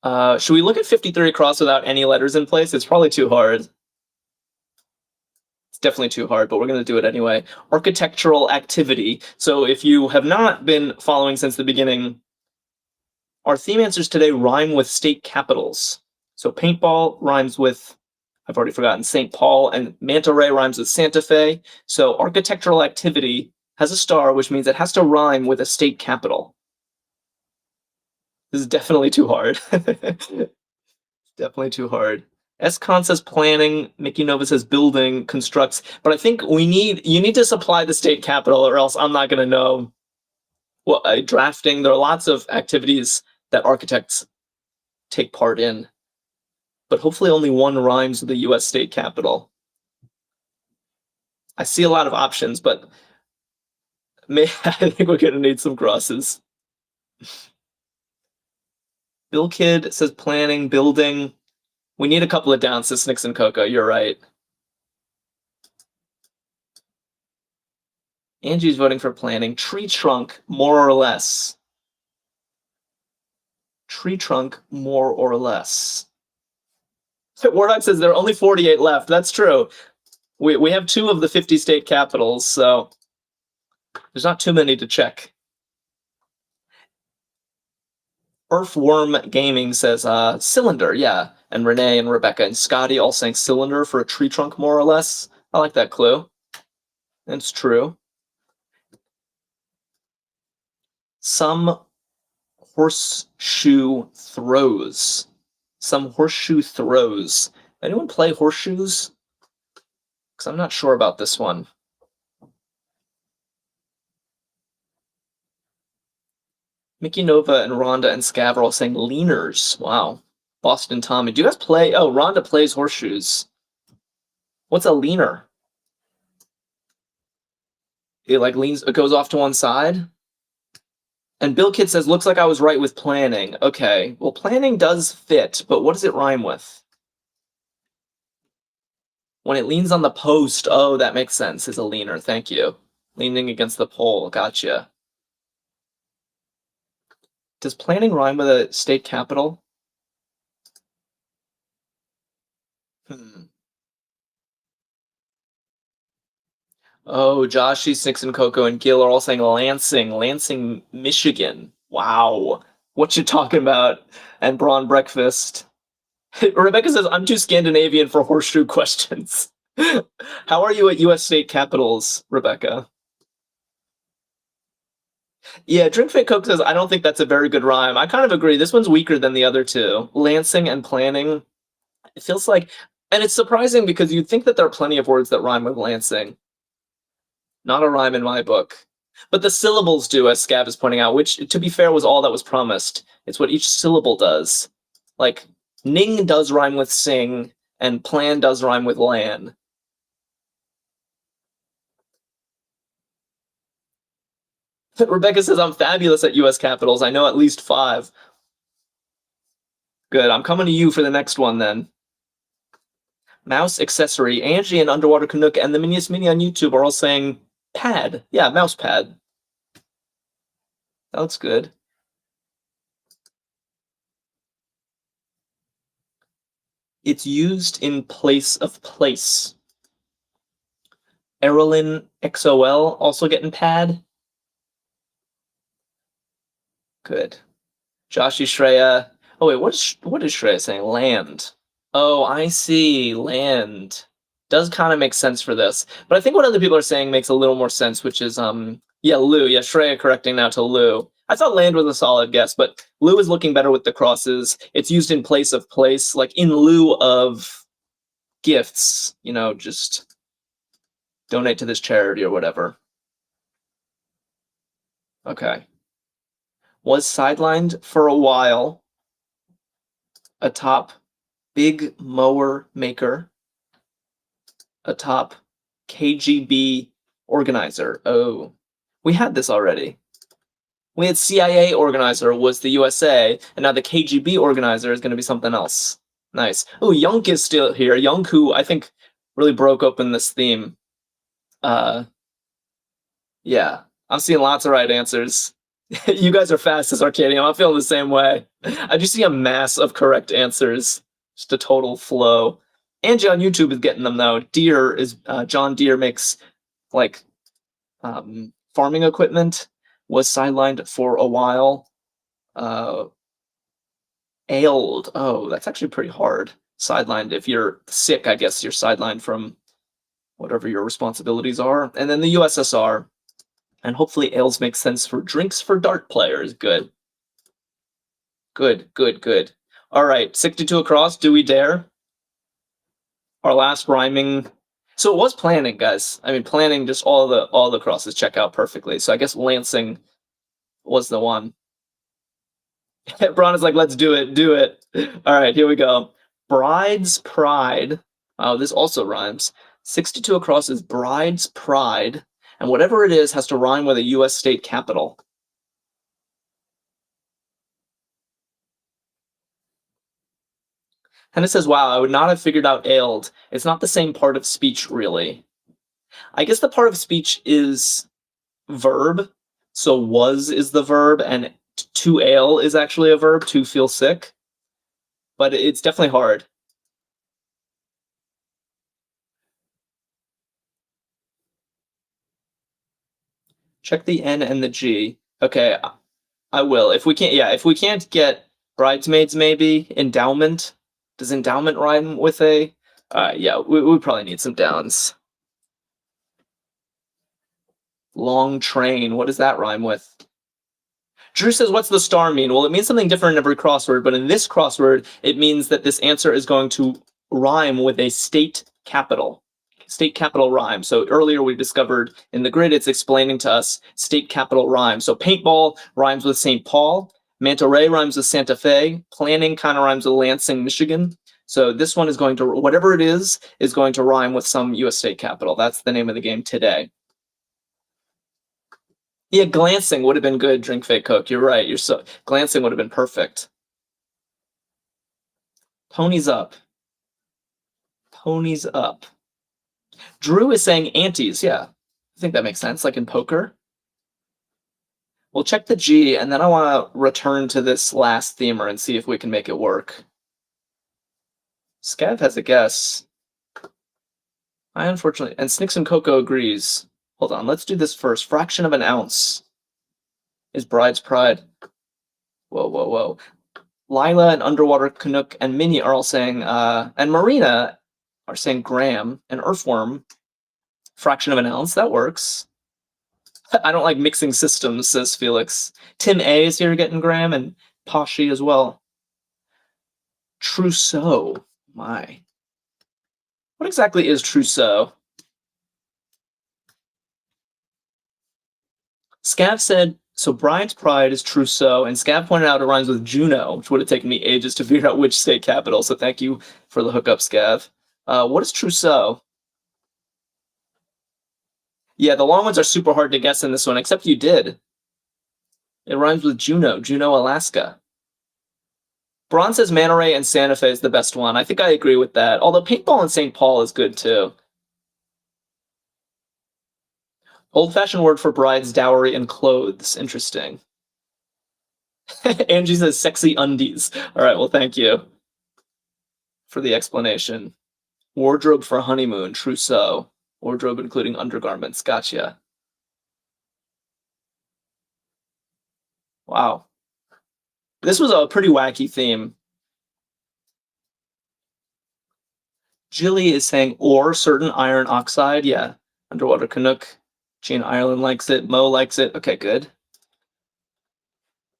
Should we look at 53 across without any letters in place? It's probably too hard. It's definitely too hard, but we're going to do it anyway. Architectural activity. So if you have not been following since the beginning, our theme answers today rhyme with state capitals. So paintball rhymes with, I've already forgotten, St. Paul, and manta ray rhymes with Santa Fe. So architectural activity has a star, which means it has to rhyme with a state capital. This is definitely too hard. Definitely too hard. S-Con says planning, Mickey Nova says building, constructs, but I think you need to supply the state capital or else I'm not going to know. Well, drafting, there are lots of activities that architects take part in, but hopefully only one rhymes with the US state capital. I see a lot of options, but I think we're going to need some crosses. Bill Kid says planning, building. We need a couple of downs to Snicks and Coco. You're right. Angie's voting for planning. Tree trunk, more or less. Tree trunk, more or less. Warnock says there are only 48 left. That's true. We have 2 of the 50 state capitals, so there's not too many to check. Earthworm Gaming says cylinder, yeah. And Renee and Rebecca and Scotty all saying cylinder for a tree trunk, more or less. I like that clue. It's true. Some horseshoe throws. Some horseshoe throws. Anyone play horseshoes? Because I'm not sure about this one. Mickey Nova and Rhonda and Scav are all saying leaners. Wow. Boston Tommy. Do you guys play? Oh, Rhonda plays horseshoes. What's a leaner? It like leans, it goes off to one side? And Bill Kidd says, looks like I was right with planning. Okay, well, planning does fit, but what does it rhyme with? When it leans on the post, oh, that makes sense, is a leaner, thank you. Leaning against the pole, gotcha. Does planning rhyme with a state capital? Oh, Joshy, Six, and Coco and Gil are all saying Lansing, Michigan. Wow. What you talking about? And Braun Breakfast. Rebecca says, I'm too Scandinavian for horseshoe questions. How are you at U.S. state capitals, Rebecca? Yeah, Drink Fake Coke says, I don't think that's a very good rhyme. I kind of agree. This one's weaker than the other two. Lansing and planning. It feels like, and it's surprising because you'd think that there are plenty of words that rhyme with Lansing. Not a rhyme in my book. But the syllables do, as Scav is pointing out, which, to be fair, was all that was promised. It's what each syllable does. Like, ning does rhyme with sing, and plan does rhyme with lan. Rebecca says, I'm fabulous at U.S. capitals. I know at least 5. Good, I'm coming to you for the next one, then. Mouse accessory. Angie and Underwater Canuck and the Minius Mini on YouTube are all saying pad. Yeah, mouse pad. That looks good. It's used in place of place. Erlin XOL also getting pad. Good. Joshy Shreya. Oh wait, what is Shreya saying? Land. Oh, I see. Land. Does kind of make sense for this. But I think what other people are saying makes a little more sense, which is yeah, Lou. Yeah, Shreya correcting now to Lou. I thought land was a solid guess, but Lou is looking better with the crosses. It's used in place of place, like in lieu of gifts, you know, just donate to this charity or whatever. Okay. Was sidelined for a while atop big mower maker, atop KGB organizer. Oh, we had this already. We had CIA organizer was the USA, and now the KGB organizer is going to be something else. Nice. Oh, Yunk is still here. Yunk, who I think really broke open this theme. Yeah, I'm seeing lots of right answers. You guys are fast as Arkadium. I'm feeling the same way. I just see a mass of correct answers. Just a total flow. Angie on YouTube is getting them though. Deere is John Deere makes like farming equipment. Was sidelined for a while. Ailed. Oh, that's actually pretty hard. Sidelined. If you're sick, I guess you're sidelined from whatever your responsibilities are. And then the USSR. And hopefully ales make sense for drinks for dart players. Good. Good, good, good. All right, 62 across. Do we dare? Our last rhyming. So it was planning, guys. I mean, planning, just all the crosses check out perfectly. So I guess Lansing was the one. Braun is like, let's do it, do it. All right, here we go. Bride's Pride. Oh, this also rhymes. 62 across is Bride's Pride. And whatever it is has to rhyme with a U.S. state capital. And it says, wow, I would not have figured out ailed. It's not the same part of speech, really. I guess the part of speech is verb. So was is the verb, and to ail is actually a verb, to feel sick. But it's definitely hard. Check the N and the G. Okay, I will. If we can't, yeah, if we can't get bridesmaids, maybe endowment. Does endowment rhyme with a? Yeah, we probably need some downs. Long train. What does that rhyme with? Drew says, what's the star mean? Well, it means something different in every crossword, but in this crossword, it means that this answer is going to rhyme with a state capital. State capital rhyme. So earlier we discovered in the grid, it's explaining to us state capital rhyme. So paintball rhymes with St. Paul. Manta Ray rhymes with Santa Fe. Planning kind of rhymes with Lansing, Michigan. So this one is going to, whatever it is going to rhyme with some U.S. state capital. That's the name of the game today. Yeah, glancing would have been good, drink fake Coke. You're right. Glancing would have been perfect. Ponies up. Ponies up. Drew is saying antes. Yeah, I think that makes sense, like in poker. We'll check the G, and then I want to return to this last themer and see if we can make it work. Scav has a guess. I unfortunately, and Snicks and Coco agrees. Hold on, let's do this first. Fraction of an ounce is Bride's Pride. Whoa, whoa, whoa. Lila and Underwater Canuck and Minnie are all saying, and Marina are saying gram, and Earthworm, fraction of an ounce. That works. I don't like mixing systems, says Felix. Tim A is here getting gram, and Pashi as well. Trousseau. My. What exactly is trousseau? Scav said, so Bride's Pride is trousseau, and Scav pointed out it rhymes with Juno, which would have taken me ages to figure out which state capital, so thank you for the hookup, Scav. What is trousseau? Yeah, the long ones are super hard to guess in this one, except you did. It rhymes with Juno, Alaska. Braun says Manta Ray and Santa Fe is the best one. I think I agree with that, although paintball in St. Paul is good too. Old-fashioned word for bride's dowry and clothes. Interesting. Angie says sexy undies. All right, well, thank you for the explanation. Wardrobe for honeymoon, trousseau. Wardrobe including undergarments. Gotcha. Wow. This was a pretty wacky theme. Jilly is saying or certain iron oxide. Yeah. Underwater Canuck. Gene Ireland likes it. Mo likes it. Okay, good.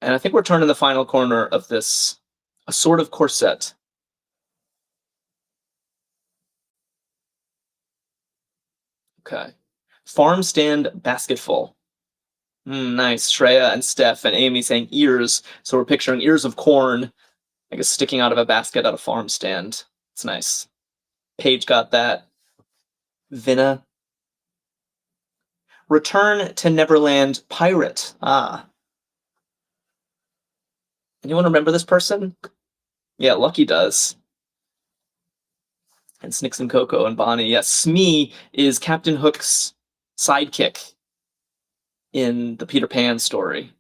And I think we're turning the final corner of this. A sort of corset. Okay. Farm stand basketful. Nice. Shreya and Steph and Amy saying ears. So we're picturing ears of corn, I guess, sticking out of a basket at a farm stand. It's nice. Paige got that. Vinna. Return to Neverland pirate. Ah. Anyone remember this person? Yeah, Lucky does. And Snix and Coco and Bonnie. Yes, Smee is Captain Hook's sidekick in the Peter Pan story.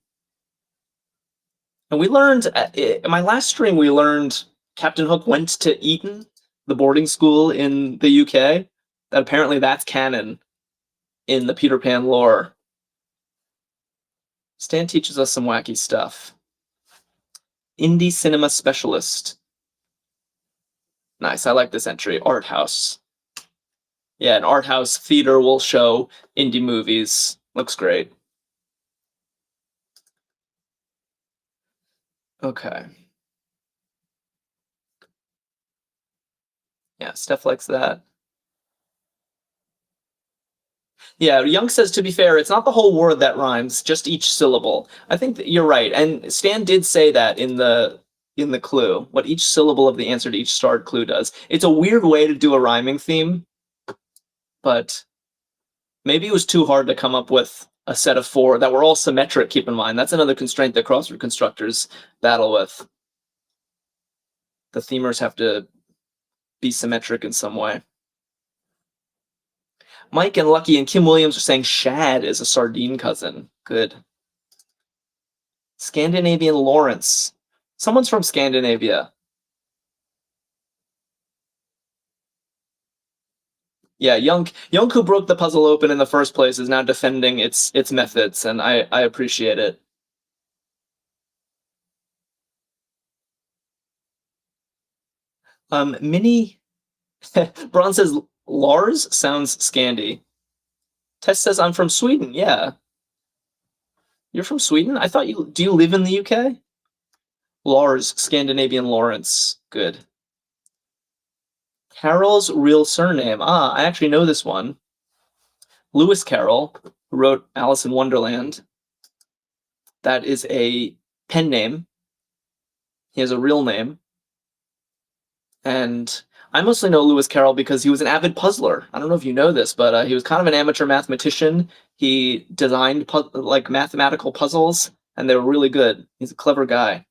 And we learned, in my last stream, we learned Captain Hook went to Eton, the boarding school in the UK. That apparently that's canon in the Peter Pan lore. Stan teaches us some wacky stuff. Indie cinema specialist. Nice, I like this entry. Art house. Yeah, an art house theater will show indie movies. Looks great. Okay. Yeah, Steph likes that. Yeah, Young says, to be fair, it's not the whole word that rhymes, just each syllable. I think that you're right, and Stan did say that in the clue, what each syllable of the answer to each starred clue does. It's a weird way to do a rhyming theme, but maybe it was too hard to come up with a set of 4 that were all symmetric, keep in mind. That's another constraint that crossword constructors battle with. The themers have to be symmetric in some way. Mike and Lucky and Kim Williams are saying Shad is a sardine cousin. Good. Scandinavian Lawrence. Someone's from Scandinavia. Yeah, Young who broke the puzzle open in the first place is now defending its methods, and I appreciate it. Minnie Braun says Lars sounds Scandi. Tess says I'm from Sweden. Yeah. You're from Sweden? I thought do you live in the UK? Lars, Scandinavian Lawrence. Good. Carol's real surname. Ah, I actually know this one. Lewis Carroll, who wrote Alice in Wonderland. That is a pen name. He has a real name. And I mostly know Lewis Carroll because he was an avid puzzler. I don't know if you know this, but he was kind of an amateur mathematician. He designed like mathematical puzzles, and they were really good. He's a clever guy.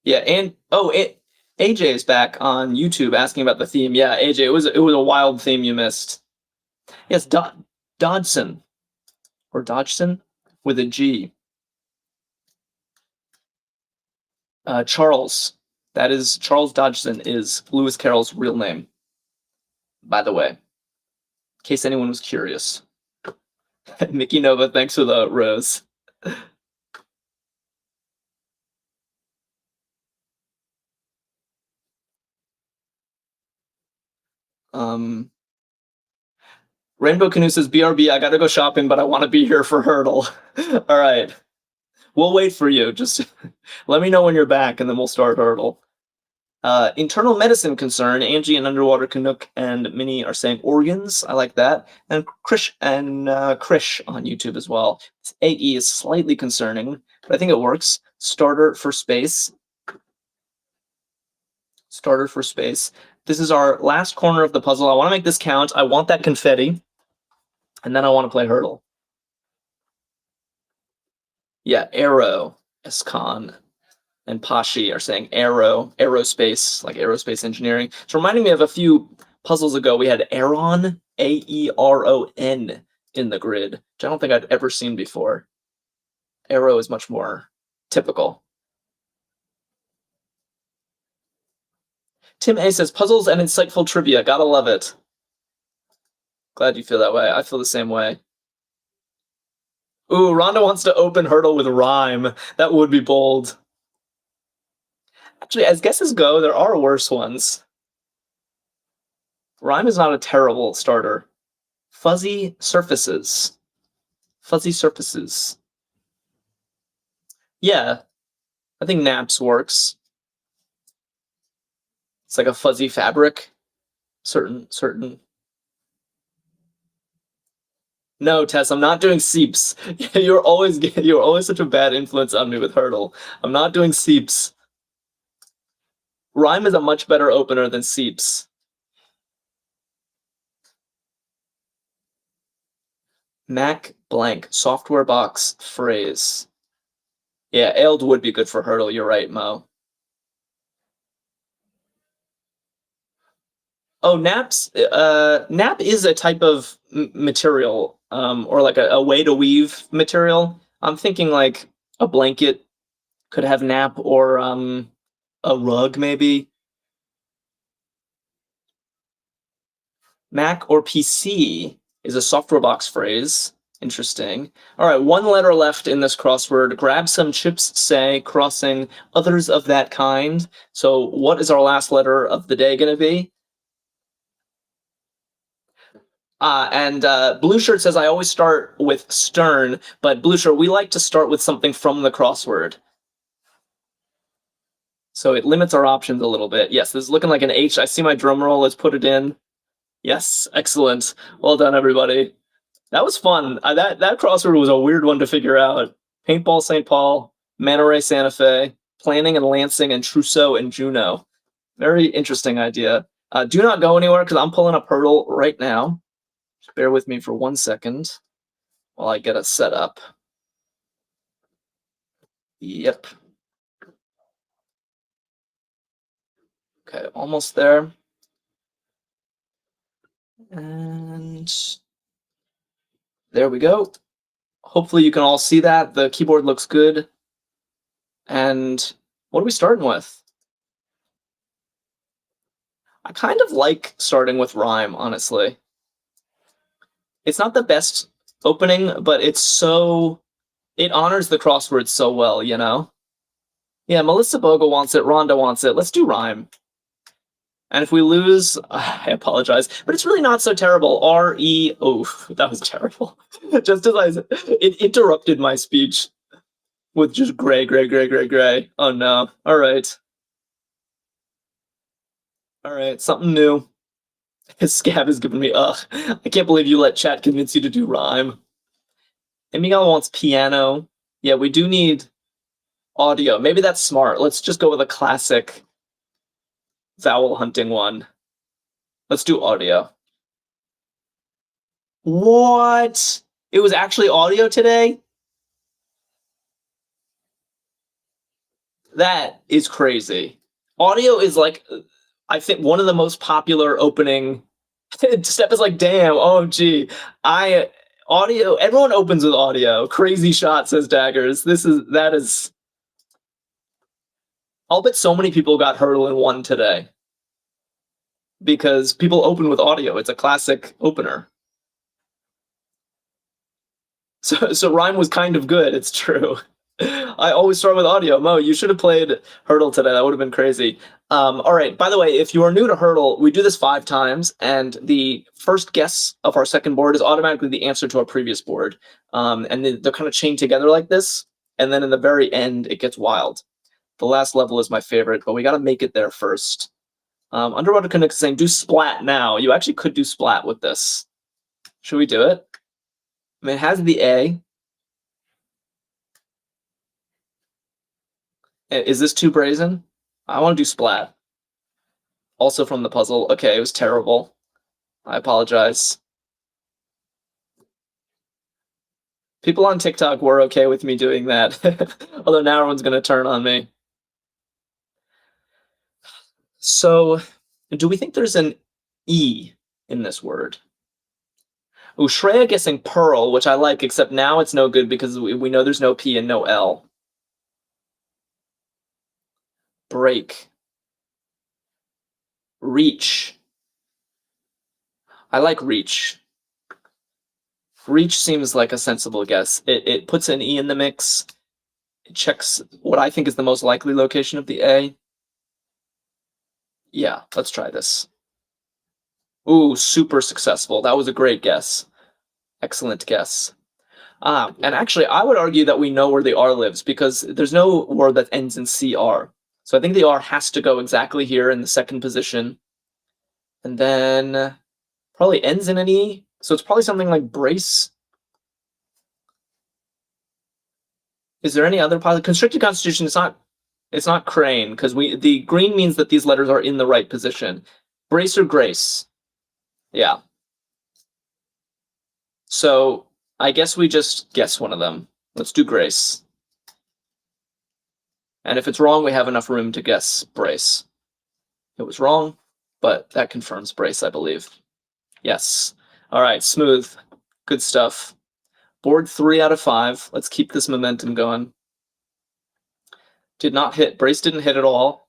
Yeah, and AJ is back on YouTube asking about the theme. Yeah, AJ, it was a wild theme you missed. Yes, Dodgson or Dodgson with a G. Charles. That is Charles Dodgson is Lewis Carroll's real name. By the way, in case anyone was curious. Mickey Nova, thanks for the rose. Rainbow Canoe says, BRB, I gotta go shopping, but I want to be here for Hurdle. All right. We'll wait for you. Just let me know when you're back, and then we'll start Hurdle. Internal medicine concern, Angie and Underwater Canuck and Minnie are saying organs. I like that. And Krish on YouTube as well. This AE is slightly concerning, but I think it works. Starter for space. Starter for space. This is our last corner of the puzzle. I want to make this count. I want that confetti. And then I want to play Hurdle. Yeah, Aero, Escon, and Pashi are saying aerospace, like aerospace engineering. It's reminding me of a few puzzles ago. We had Aeron, Aeron, in the grid, which I don't think I'd ever seen before. Aero is much more typical. Tim A says, puzzles and insightful trivia. Gotta love it. Glad you feel that way. I feel the same way. Ooh, Rhonda wants to open Hurdle with rhyme. That would be bold. Actually, as guesses go, there are worse ones. Rhyme is not a terrible starter. Fuzzy surfaces. Fuzzy surfaces. Yeah, I think naps works. It's like a fuzzy fabric. Certain. No, Tess, I'm not doing seeps. You're always such a bad influence on me with Hurdle. I'm not doing seeps. Rhyme is a much better opener than seeps. Mac blank software box phrase. Yeah, ailed would be good for hurdle. You're right, Mo. Oh, nap is a type of material, or like a way to weave material. I'm thinking like a blanket could have nap, or a rug maybe. Mac or PC is a software box phrase. Interesting. All right, one letter left in this crossword. Grab some chips, say, crossing others of that kind. So, what is our last letter of the day going to be? And Blue Shirt says, I always start with stern, but Blue Shirt, we like to start with something from the crossword. So it limits our options a little bit. Yes, this is looking like an H. I see my drum roll. Let's put it in. Yes, excellent. Well done, everybody. That was fun. That crossword was a weird one to figure out. Paintball St. Paul, Manta Ray Santa Fe, Planning and Lansing, and Trousseau and Juneau. Very interesting idea. Do not go anywhere because I'm pulling up Hurdle right now. Just bear with me for 1 second while I get it set up. Yep. Okay, almost there. And there we go. Hopefully you can all see that. The keyboard looks good. And what are we starting with? I kind of like starting with rhyme, honestly. It's not the best opening, but it honors the crossword so well, you know? Yeah, Melissa Bogle wants it, Rhonda wants it. Let's do rhyme. And if we lose, I apologize, but it's really not so terrible. R-E, oh, that was terrible. Just as it interrupted my speech with just gray, gray, gray, gray, gray. Oh no. All right. All right, something new. His scab is giving me, ugh. I can't believe you let chat convince you to do rhyme. And Miguel wants piano. Yeah, we do need audio. Maybe that's smart. Let's just go with a classic vowel hunting one. Let's do audio. What? It was actually audio today? That is crazy. Audio is like, I think, one of the most popular opening. Step is like, damn, OMG. Audio, everyone opens with audio. Crazy shot, says Daggers. That is. I'll bet so many people got Hurdle in one today because people open with audio. It's a classic opener. So rhyme was kind of good. It's true. I always start with audio. Mo, you should have played Hurdle today. That would have been crazy. All right. By the way, if you are new to Hurdle, we do this 5 times, and the first guess of our second board is automatically the answer to our previous board. And they're kind of chained together like this, and then in the very end, it gets wild. The last level is my favorite, but we got to make it there first. Underwater Connect is saying, do splat now. You actually could do splat with this. Should we do it? I mean, it has the A. Is this too brazen? I want to do splat. Also from the puzzle. Okay, it was terrible. I apologize. People on TikTok were okay with me doing that. Although now everyone's going to turn on me. So, do we think there's an E in this word? Oh, Shreya guessing pearl, which I like, except now it's no good because we know there's no P and no L. Break. Reach. I like reach. Reach seems like a sensible guess. It puts an E in the mix. It checks what I think is the most likely location of the A. Yeah, let's try this. Ooh, super successful. That was a great guess. Excellent guess. And actually, I would argue that we know where the R lives because there's no word that ends in CR. So I think the R has to go exactly here in the second position. And then probably ends in an E. So it's probably something like brace. Is there any other positive? Constricted constitution is not. It's not crane because the green means that these letters are in the right position. Brace or grace. Yeah. So I guess we just guess one of them. Let's do grace. And if it's wrong, we have enough room to guess brace. It was wrong, but that confirms brace, I believe. Yes. All right, smooth. Good stuff. Board 3 out of 5. Let's keep this momentum going. Did not hit. Brace didn't hit at all.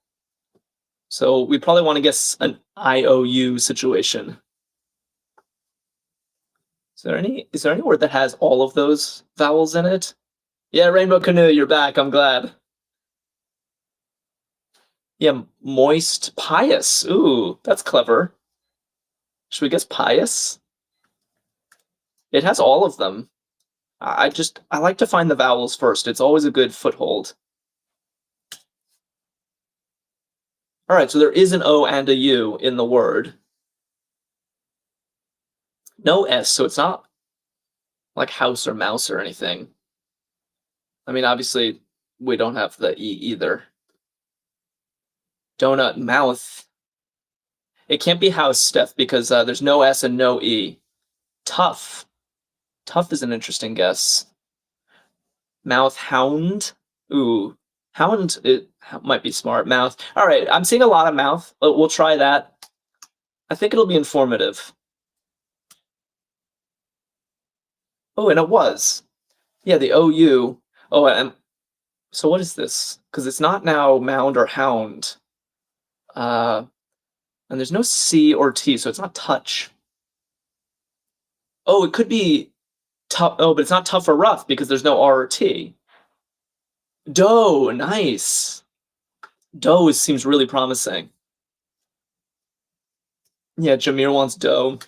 So we probably want to guess an IOU situation. Is there any word that has all of those vowels in it? Yeah, Rainbow Canoe, you're back. I'm glad. Yeah, moist, pious. Ooh, that's clever. Should we guess pious? It has all of them. I like to find the vowels first. It's always a good foothold. All right, so there is an O and a U in the word. No S, so it's not like house or mouse or anything. I mean, obviously, we don't have the E either. Donut, mouth. It can't be house, Steph, because there's no S and no E. Tough. Tough is an interesting guess. Mouth, hound. Ooh, hound, it might be smart. Mouth. All right, I'm seeing a lot of mouth. We'll try that. I think it'll be informative. Oh, and it was. Yeah, the OU. Oh, and so what is this? Because it's not now mound or hound. And there's no C or T, so it's not touch. Oh, it could be tough. Oh, but it's not tough or rough because there's no R or T. Dough, nice. Dough seems really promising. Yeah, Jameer wants dough.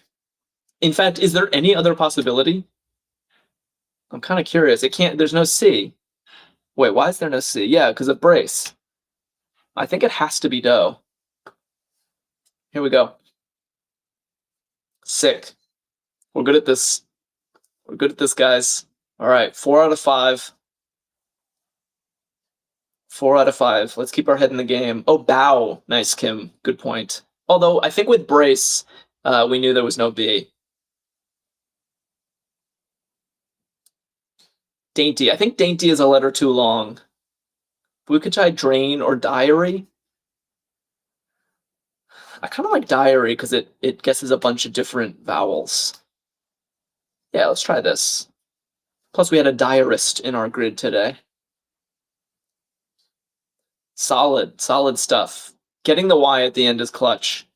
In fact, is there any other possibility? I'm kind of curious. It can't, there's no C. Wait, why is there no C? Yeah, because of brace. I think it has to be dough. Here we go. Sick. We're good at this. We're good at this, guys. All right, 4 out of 5. 4 out of 5. Let's keep our head in the game. Oh, bow. Nice, Kim. Good point. Although, I think with brace, we knew there was no B. Dainty. I think dainty is a letter too long. We could try drain or diary. I kind of like diary because it guesses a bunch of different vowels. Yeah, let's try this. Plus, we had a diarist in our grid today. Solid, solid stuff. Getting the Y at the end is clutch.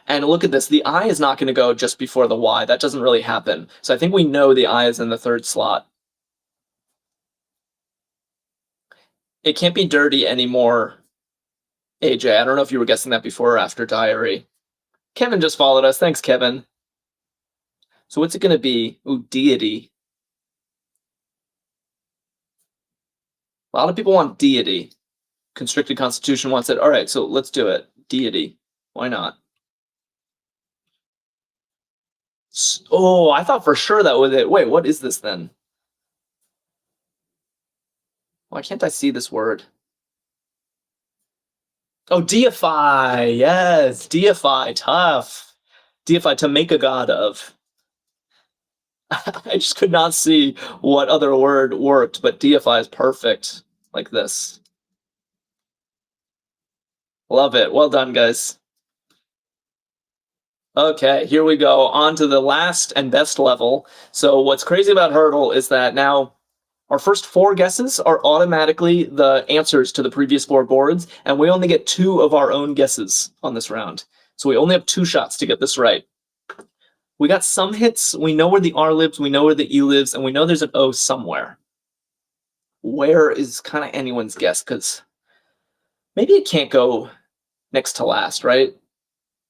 And look at this. The I is not going to go just before the Y. That doesn't really happen. So I think we know the I is in the third slot. It can't be dirty anymore, AJ. I don't know if you were guessing that before or after diary. Kevin just followed us. Thanks, Kevin. So what's it going to be? Ooh, deity. A lot of people want deity. Constricted Constitution wants it. All right, so let's do it. Deity. Why not? Oh, I thought for sure that was it. Wait, what is this then? Why can't I see this word? Oh, deify. Yes, deify. Tough. Deify, to make a god of. I just could not see what other word worked, but deify is perfect. Like this. Love it. Well done, guys. Okay, here we go. On to the last and best level. So what's crazy about Hurdle is that now our first 4 guesses are automatically the answers to the previous 4 boards, and we only get 2 of our own guesses on this round. So we only have 2 shots to get this right. We got some hits. We know where the R lives, we know where the E lives, and we know there's an O somewhere. Where is kind of anyone's guess, because maybe it can't go next to last, right?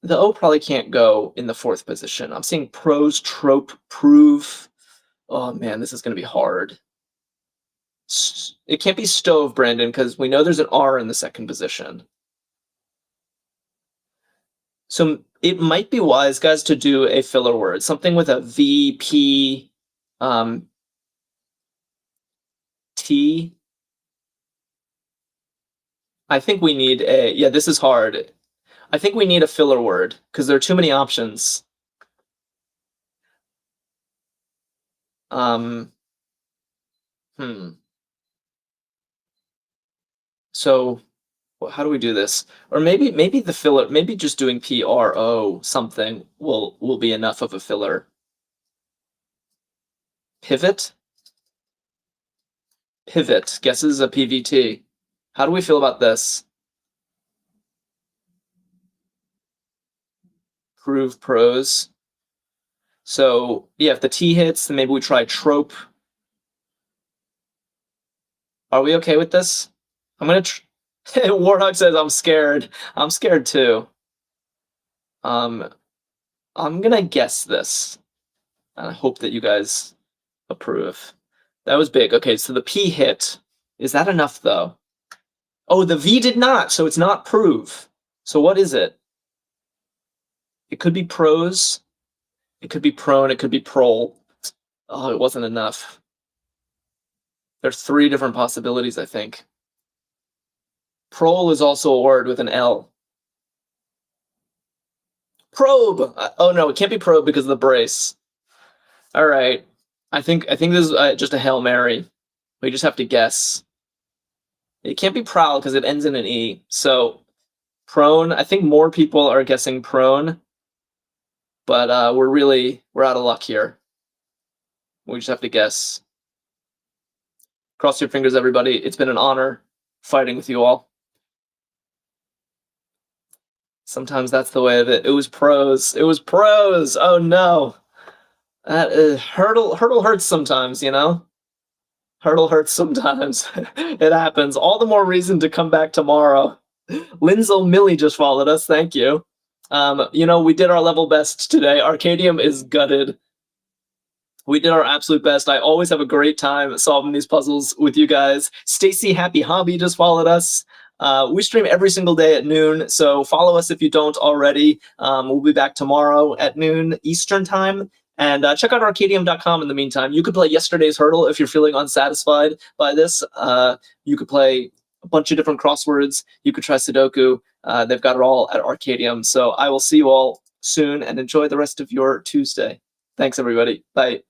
The O probably can't go in the 4th position. I'm seeing prose, trope, prove. Oh man, this is going to be hard. It can't be stove, Brandon, because we know there's an R in the 2nd position. So it might be wise, guys, to do a filler word, something with a V, P, T. I think we need yeah, this is hard. I think we need a filler word because there are too many options. Hmm. So how do we do this? Or maybe the filler, maybe just doing PRO something will be enough of a filler. Pivot? Pivot. Guesses a PVT. How do we feel about this? Prove pros. So yeah, if the T hits, then maybe we try trope. Are we okay with this? I'm gonna. Warhawk says I'm scared. I'm scared too. I'm gonna guess this. And I hope that you guys approve. That was big. Okay, so the P hit. Is that enough though? Oh, the V did not, so it's not prove. So what is it? It could be pros. It could be prone. It could be prol. Oh, it wasn't enough. There's 3 different possibilities, I think. Prol is also a word with an L. Probe. Oh no, it can't be probe because of the brace. All right. I think this is just a Hail Mary. We just have to guess. It can't be prowl because it ends in an E. So prone. I think more people are guessing prone, but we're out of luck here. We just have to guess. Cross your fingers, everybody. It's been an honor fighting with you all. Sometimes that's the way of it. It was pros. It was pros. Oh no. Hurdle hurts sometimes, you know? Hurdle hurts sometimes. It happens. All the more reason to come back tomorrow. Linzel Millie just followed us. Thank you. We did our level best today. Arkadium is gutted. We did our absolute best. I always have a great time solving these puzzles with you guys. Stacy Happy Hobby just followed us. We stream every single day at noon, so follow us if you don't already. We'll be back tomorrow at noon Eastern time. And check out Arkadium.com in the meantime. You could play yesterday's hurdle if you're feeling unsatisfied by this. You could play a bunch of different crosswords. You could try Sudoku. They've got it all at Arkadium. So I will see you all soon and enjoy the rest of your Tuesday. Thanks, everybody. Bye.